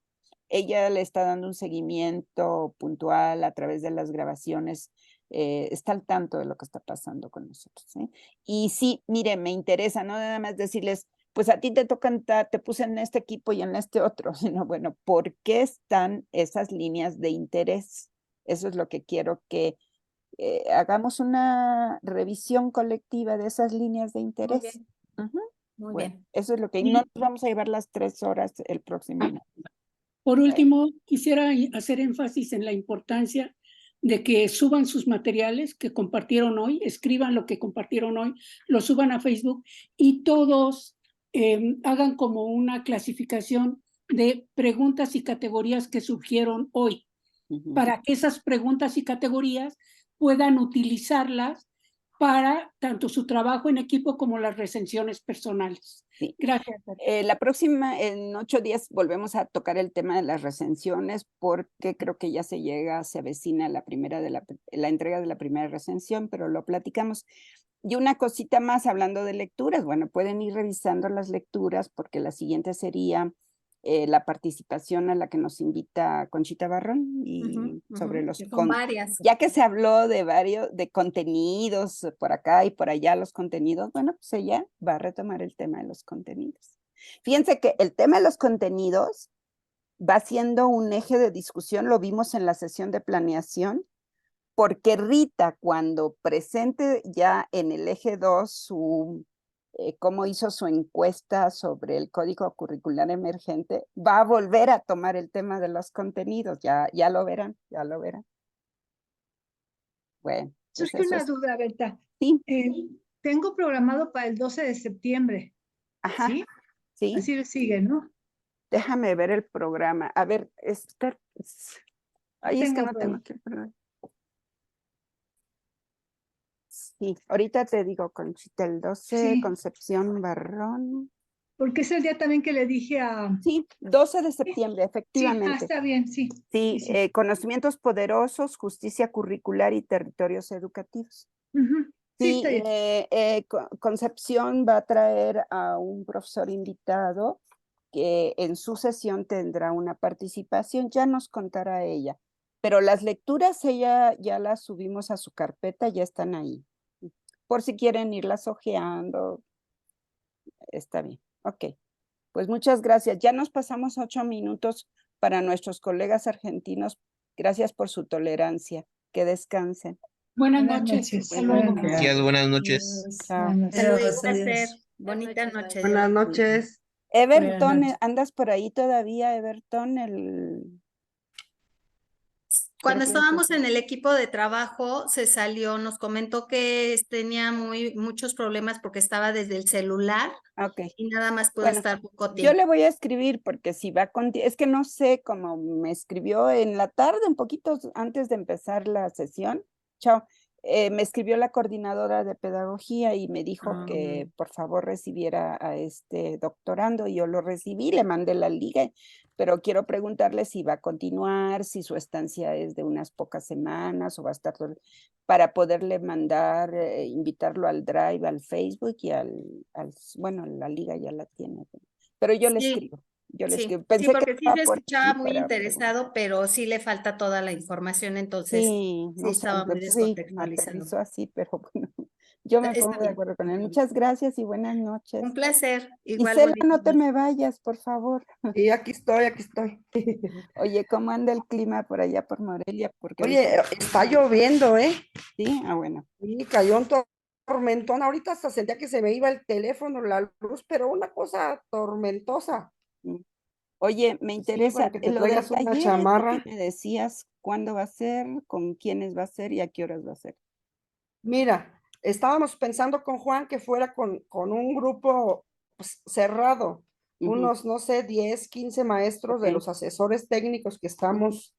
Speaker 2: Ella le está dando un seguimiento puntual a través de las grabaciones, está al tanto de lo que está pasando con nosotros, ¿sí? Y sí, mire, me interesa, no nada más decirles, pues a ti te tocan, te puse en este equipo y en este otro, sino bueno, ¿por qué están esas líneas de interés? Eso es lo que quiero que hagamos una revisión colectiva de esas líneas de interés.
Speaker 7: bien. Muy
Speaker 2: Bueno,
Speaker 7: bien.
Speaker 2: eso es lo que, y no nos vamos a llevar las 3 horas el próximo año.
Speaker 1: Por último, quisiera hacer énfasis en la importancia de que suban sus materiales que compartieron hoy, escriban lo que compartieron hoy, lo suban a Facebook y todos hagan como una clasificación de preguntas y categorías que surgieron hoy, para que esas preguntas y categorías puedan utilizarlas para tanto su trabajo en equipo como las recensiones personales.
Speaker 2: Sí.
Speaker 1: Gracias.
Speaker 2: La próxima, en 8 días, volvemos a tocar el tema de las recensiones, porque creo que ya se avecina la entrega de la primera recensión, pero lo platicamos. Y una cosita más, hablando de lecturas, bueno, pueden ir revisando las lecturas, porque la siguiente sería la participación a la que nos invita Conchita Barrón y sobre los
Speaker 7: Son varias.
Speaker 2: ya que se habló de contenidos por acá y por allá, los contenidos, bueno, pues ella va a retomar el tema de los contenidos. Fíjense que el tema de los contenidos va siendo un eje de discusión, lo vimos en la sesión de planeación, porque Rita, cuando presente ya en el eje 2 cómo hizo su encuesta sobre el código curricular emergente, va a volver a tomar el tema de los contenidos, ya lo verán, ya lo verán. Bueno, pues
Speaker 19: Surge
Speaker 2: eso
Speaker 19: una
Speaker 2: es.
Speaker 19: duda, Berta.
Speaker 2: Sí.
Speaker 19: Tengo programado para el 12 de septiembre.
Speaker 2: Ajá.
Speaker 19: ¿Sí?
Speaker 2: Sí.
Speaker 19: Así le sigue, ¿no?
Speaker 2: Déjame ver el programa. A ver, Esther. Ay, es que
Speaker 19: Tengo
Speaker 2: no
Speaker 19: por
Speaker 2: tengo
Speaker 19: ahí.
Speaker 2: aquí el programa. Sí, ahorita te digo, Conchita, el 12,
Speaker 19: Sí.
Speaker 2: Concepción Barrón.
Speaker 19: Porque es el día también que le dije a...
Speaker 2: Sí, 12 de septiembre,
Speaker 19: Sí,
Speaker 2: efectivamente.
Speaker 19: está bien, sí.
Speaker 2: Sí,
Speaker 19: Sí, sí.
Speaker 2: conocimientos poderosos, justicia curricular y territorios educativos.
Speaker 19: Ujú. Sí,
Speaker 2: Sí,
Speaker 19: está bien.
Speaker 2: Concepción va a traer a un profesor invitado que en su sesión tendrá una participación, ya nos contará ella. Pero las lecturas ella ya las subimos a su carpeta, ya están ahí. Por si quieren irlas hojeando, está bien. Ok, pues muchas gracias. Ya nos pasamos 8 minutos para nuestros colegas argentinos. Gracias por su tolerancia. Que descansen.
Speaker 1: Buenas
Speaker 19: Buenas
Speaker 1: noches.
Speaker 19: noches.
Speaker 1: Hasta luego.
Speaker 9: Gracias, buenas noches.
Speaker 2: Chao.
Speaker 7: Hasta luego,
Speaker 17: Adiós,
Speaker 7: placer.
Speaker 17: adiós.
Speaker 7: Bonita noche.
Speaker 16: Buenas noches.
Speaker 2: Everton,
Speaker 17: noches.
Speaker 2: ¿andas por ahí todavía, Everton?
Speaker 7: Cuando
Speaker 2: Creo que
Speaker 7: estábamos
Speaker 2: sí.
Speaker 7: en el equipo de trabajo, se salió, nos comentó que tenía muchos problemas porque estaba desde el celular
Speaker 2: Ok.
Speaker 7: y nada más pudo
Speaker 2: Bueno,
Speaker 7: estar poco
Speaker 2: yo
Speaker 7: tiempo.
Speaker 2: le voy a escribir porque si va contigo, es que no sé cómo me escribió en la tarde, un poquito antes de empezar la sesión. Chao. Me escribió la coordinadora de pedagogía y me dijo que por favor recibiera a este doctorando. Y yo lo recibí, le mandé la liga, pero quiero preguntarle si va a continuar, si su estancia es de unas pocas semanas o va a estar para poderle mandar, invitarlo al Drive, al Facebook y bueno, la liga ya la tiene, pero yo le
Speaker 7: Sí,
Speaker 2: escribo. Yo le
Speaker 7: sí,
Speaker 2: escribo.
Speaker 7: sí,
Speaker 2: Pensé que
Speaker 7: porque sí
Speaker 2: estaba
Speaker 7: se
Speaker 2: por
Speaker 7: escuchaba
Speaker 2: aquí
Speaker 7: muy
Speaker 2: para preguntar.
Speaker 7: interesado, pero sí le falta toda la información, entonces
Speaker 2: Sí,
Speaker 7: sí
Speaker 2: no sé,
Speaker 7: estaba muy
Speaker 2: sí,
Speaker 7: descontextualizado.
Speaker 2: aterrizó así, pero bueno, yo me
Speaker 7: Está
Speaker 2: pongo de
Speaker 7: bien.
Speaker 2: acuerdo con él. Muchas gracias y buenas noches.
Speaker 7: Un placer,
Speaker 2: Y
Speaker 7: igual
Speaker 2: Cela,
Speaker 7: bonito.
Speaker 2: no te me vayas, por favor.
Speaker 20: Sí, aquí estoy, aquí estoy.
Speaker 2: Oye, ¿cómo anda el clima por allá por Morelia? Porque
Speaker 20: Oye,
Speaker 2: ahorita...
Speaker 20: está lloviendo, ¿eh?
Speaker 2: Sí, bueno.
Speaker 20: Sí, cayó un tormentón. Ahorita hasta sentía que se me iba el teléfono, la luz, pero una cosa tormentosa.
Speaker 2: Oye, me
Speaker 20: Sí,
Speaker 2: interesa
Speaker 20: para que te
Speaker 2: lo del
Speaker 20: traigas una
Speaker 2: taller este
Speaker 20: chamarra.
Speaker 2: que me decías, ¿cuándo va a ser? ¿Con quiénes va a ser y a qué horas va a ser?
Speaker 20: Mira, estábamos pensando con Juan que fuera con un grupo pues, cerrado, unos, no sé, 10, 15 maestros de
Speaker 2: Ok.
Speaker 20: los asesores técnicos que estamos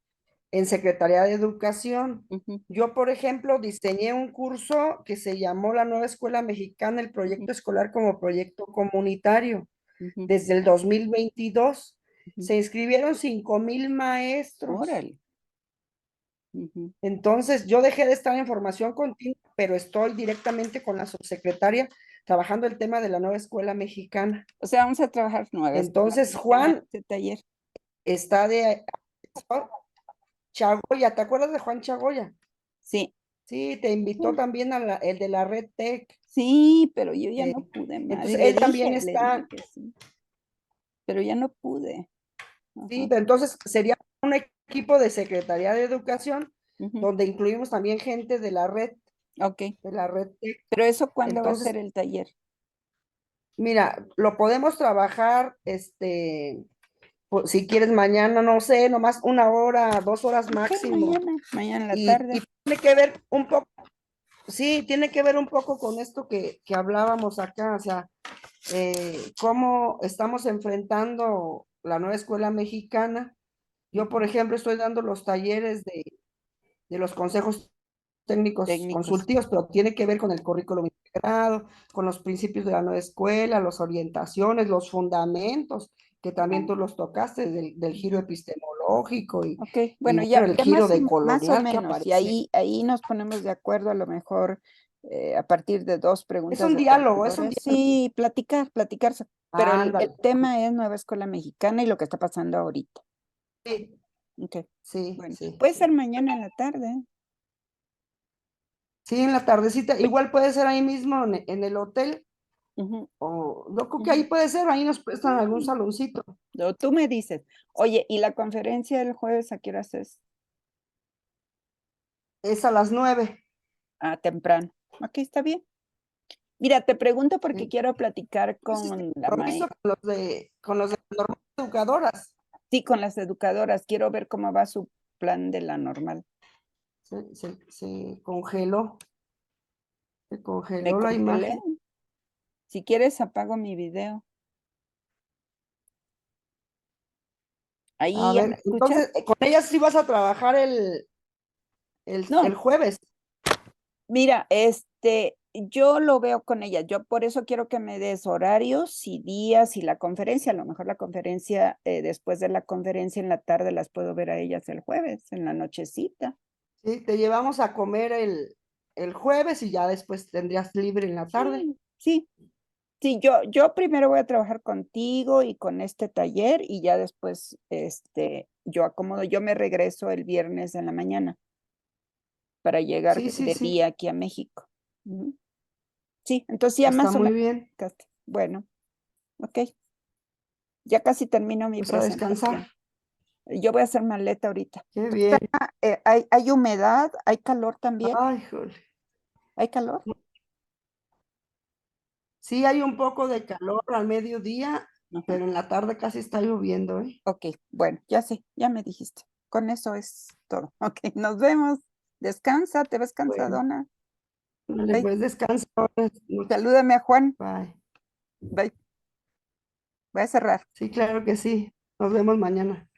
Speaker 20: en Secretaría de Educación. Yo, por ejemplo, diseñé un curso que se llamó La Nueva Escuela Mexicana, el proyecto escolar como proyecto comunitario, desde el 2022. Se inscribieron 5,000 maestros.
Speaker 2: Órale.
Speaker 20: Entonces, yo dejé de estar en formación continua, pero estoy directamente con la subsecretaria trabajando el tema de la Nueva Escuela Mexicana.
Speaker 2: O sea, vamos a trabajar nueve.
Speaker 20: Entonces, Juan
Speaker 2: Este taller.
Speaker 20: está de Chagoya, ¿te acuerdas de Juan Chagoya?
Speaker 2: Sí.
Speaker 20: Sí, te invitó también a el de la Red Tech.
Speaker 2: Sí, pero yo ya no pude más.
Speaker 20: Entonces,
Speaker 2: Le
Speaker 20: él también
Speaker 2: dije
Speaker 20: está.
Speaker 2: que sí, pero ya no pude.
Speaker 20: Sí, pero entonces sería un equipo de Secretaría de Educación donde incluimos también gente de la red.
Speaker 2: Ok.
Speaker 20: De la Red Tech.
Speaker 2: Pero eso, ¿cuándo va a
Speaker 20: Entonces,
Speaker 2: ser el taller?
Speaker 20: mira, lo podemos trabajar, si quieres mañana, no sé, nomás 1 hora, 2 horas máximo.
Speaker 2: Mañana en la tarde.
Speaker 20: Y tiene que ver un poco, sí, tiene que ver un poco con esto que hablábamos acá, o sea, cómo estamos enfrentando la nueva escuela mexicana. Yo, por ejemplo, estoy dando los talleres de los consejos técnicos consultivos, pero tiene que ver con el currículum integrado, con los principios de la nueva escuela, las orientaciones, los fundamentos, que también tú los tocaste, del giro epistemológico y,
Speaker 2: Bueno,
Speaker 20: y
Speaker 2: ya,
Speaker 20: el
Speaker 2: ya
Speaker 20: giro
Speaker 2: más o
Speaker 20: decolonial que
Speaker 2: menos, y
Speaker 20: aparece.
Speaker 2: ahí nos ponemos de acuerdo a lo mejor a partir de 2 preguntas.
Speaker 20: Es un diálogo, es un diálogo.
Speaker 2: Sí, platicar, pero
Speaker 20: Ándale.
Speaker 2: el tema es Nueva Escuela Mexicana y lo que está pasando ahorita.
Speaker 20: Sí.
Speaker 2: Okay.
Speaker 20: Sí,
Speaker 2: bueno,
Speaker 20: sí.
Speaker 2: puede ser mañana en la tarde.
Speaker 20: Sí, en la tardecita, igual puede ser ahí mismo en el hotel, O yo creo que ahí puede ser, ahí nos prestan algún saloncito.
Speaker 2: No, tú me dices. Oye, ¿y la conferencia del jueves a qué horas es?
Speaker 20: Es a las 9.
Speaker 2: Ah, temprano. Ok, está bien. Mira, te pregunto porque
Speaker 20: Sí.
Speaker 2: quiero platicar con la
Speaker 20: Compromiso
Speaker 2: maestra.
Speaker 20: con los de las normales educadoras.
Speaker 2: Sí, con las educadoras. Quiero ver cómo va su plan de la normal.
Speaker 20: Se congeló. Se
Speaker 2: ¿Me
Speaker 20: congeló la
Speaker 2: congelé?
Speaker 20: imagen.
Speaker 2: Si quieres, apago mi video. Ahí
Speaker 20: A
Speaker 2: ya
Speaker 20: ver,
Speaker 2: me escuchas.
Speaker 20: entonces, con ellas sí vas a trabajar
Speaker 2: No.
Speaker 20: el jueves.
Speaker 2: Mira, yo lo veo con ella. Yo por eso quiero que me des horarios y días y la conferencia. A lo mejor la conferencia, después de la conferencia en la tarde las puedo ver a ellas el jueves, en la nochecita.
Speaker 20: Sí, te llevamos a comer el jueves y ya después tendrías libre en la tarde.
Speaker 2: Sí. Sí, yo primero voy a trabajar contigo y con este taller y ya después, yo acomodo, yo me regreso el viernes en la mañana para llegar
Speaker 20: Sí, sí,
Speaker 2: de
Speaker 20: sí.
Speaker 2: día aquí a México. Ujú. Sí, entonces ya
Speaker 20: Está
Speaker 2: más o
Speaker 20: muy
Speaker 2: menos.
Speaker 20: bien.
Speaker 2: Bueno, ok. Ya casi termino mi
Speaker 20: Pues a descansar.
Speaker 2: presentación. Yo voy a hacer maleta ahorita.
Speaker 20: Qué bien.
Speaker 2: ¿Hay humedad? ¿Hay calor también?
Speaker 20: Ay, jole.
Speaker 2: ¿Hay calor?
Speaker 20: Sí, hay un poco de calor al mediodía, pero en la tarde casi está lloviendo, ¿eh?
Speaker 2: Ok, bueno, ya sé, ya me dijiste. Con eso es todo. Ok, nos vemos. Descansa, te ves cansadona.
Speaker 20: Vale, pues descansa.
Speaker 2: Salúdame a Juan.
Speaker 20: Bye.
Speaker 2: Bye. Voy a cerrar.
Speaker 20: Sí, claro que sí. Nos vemos mañana.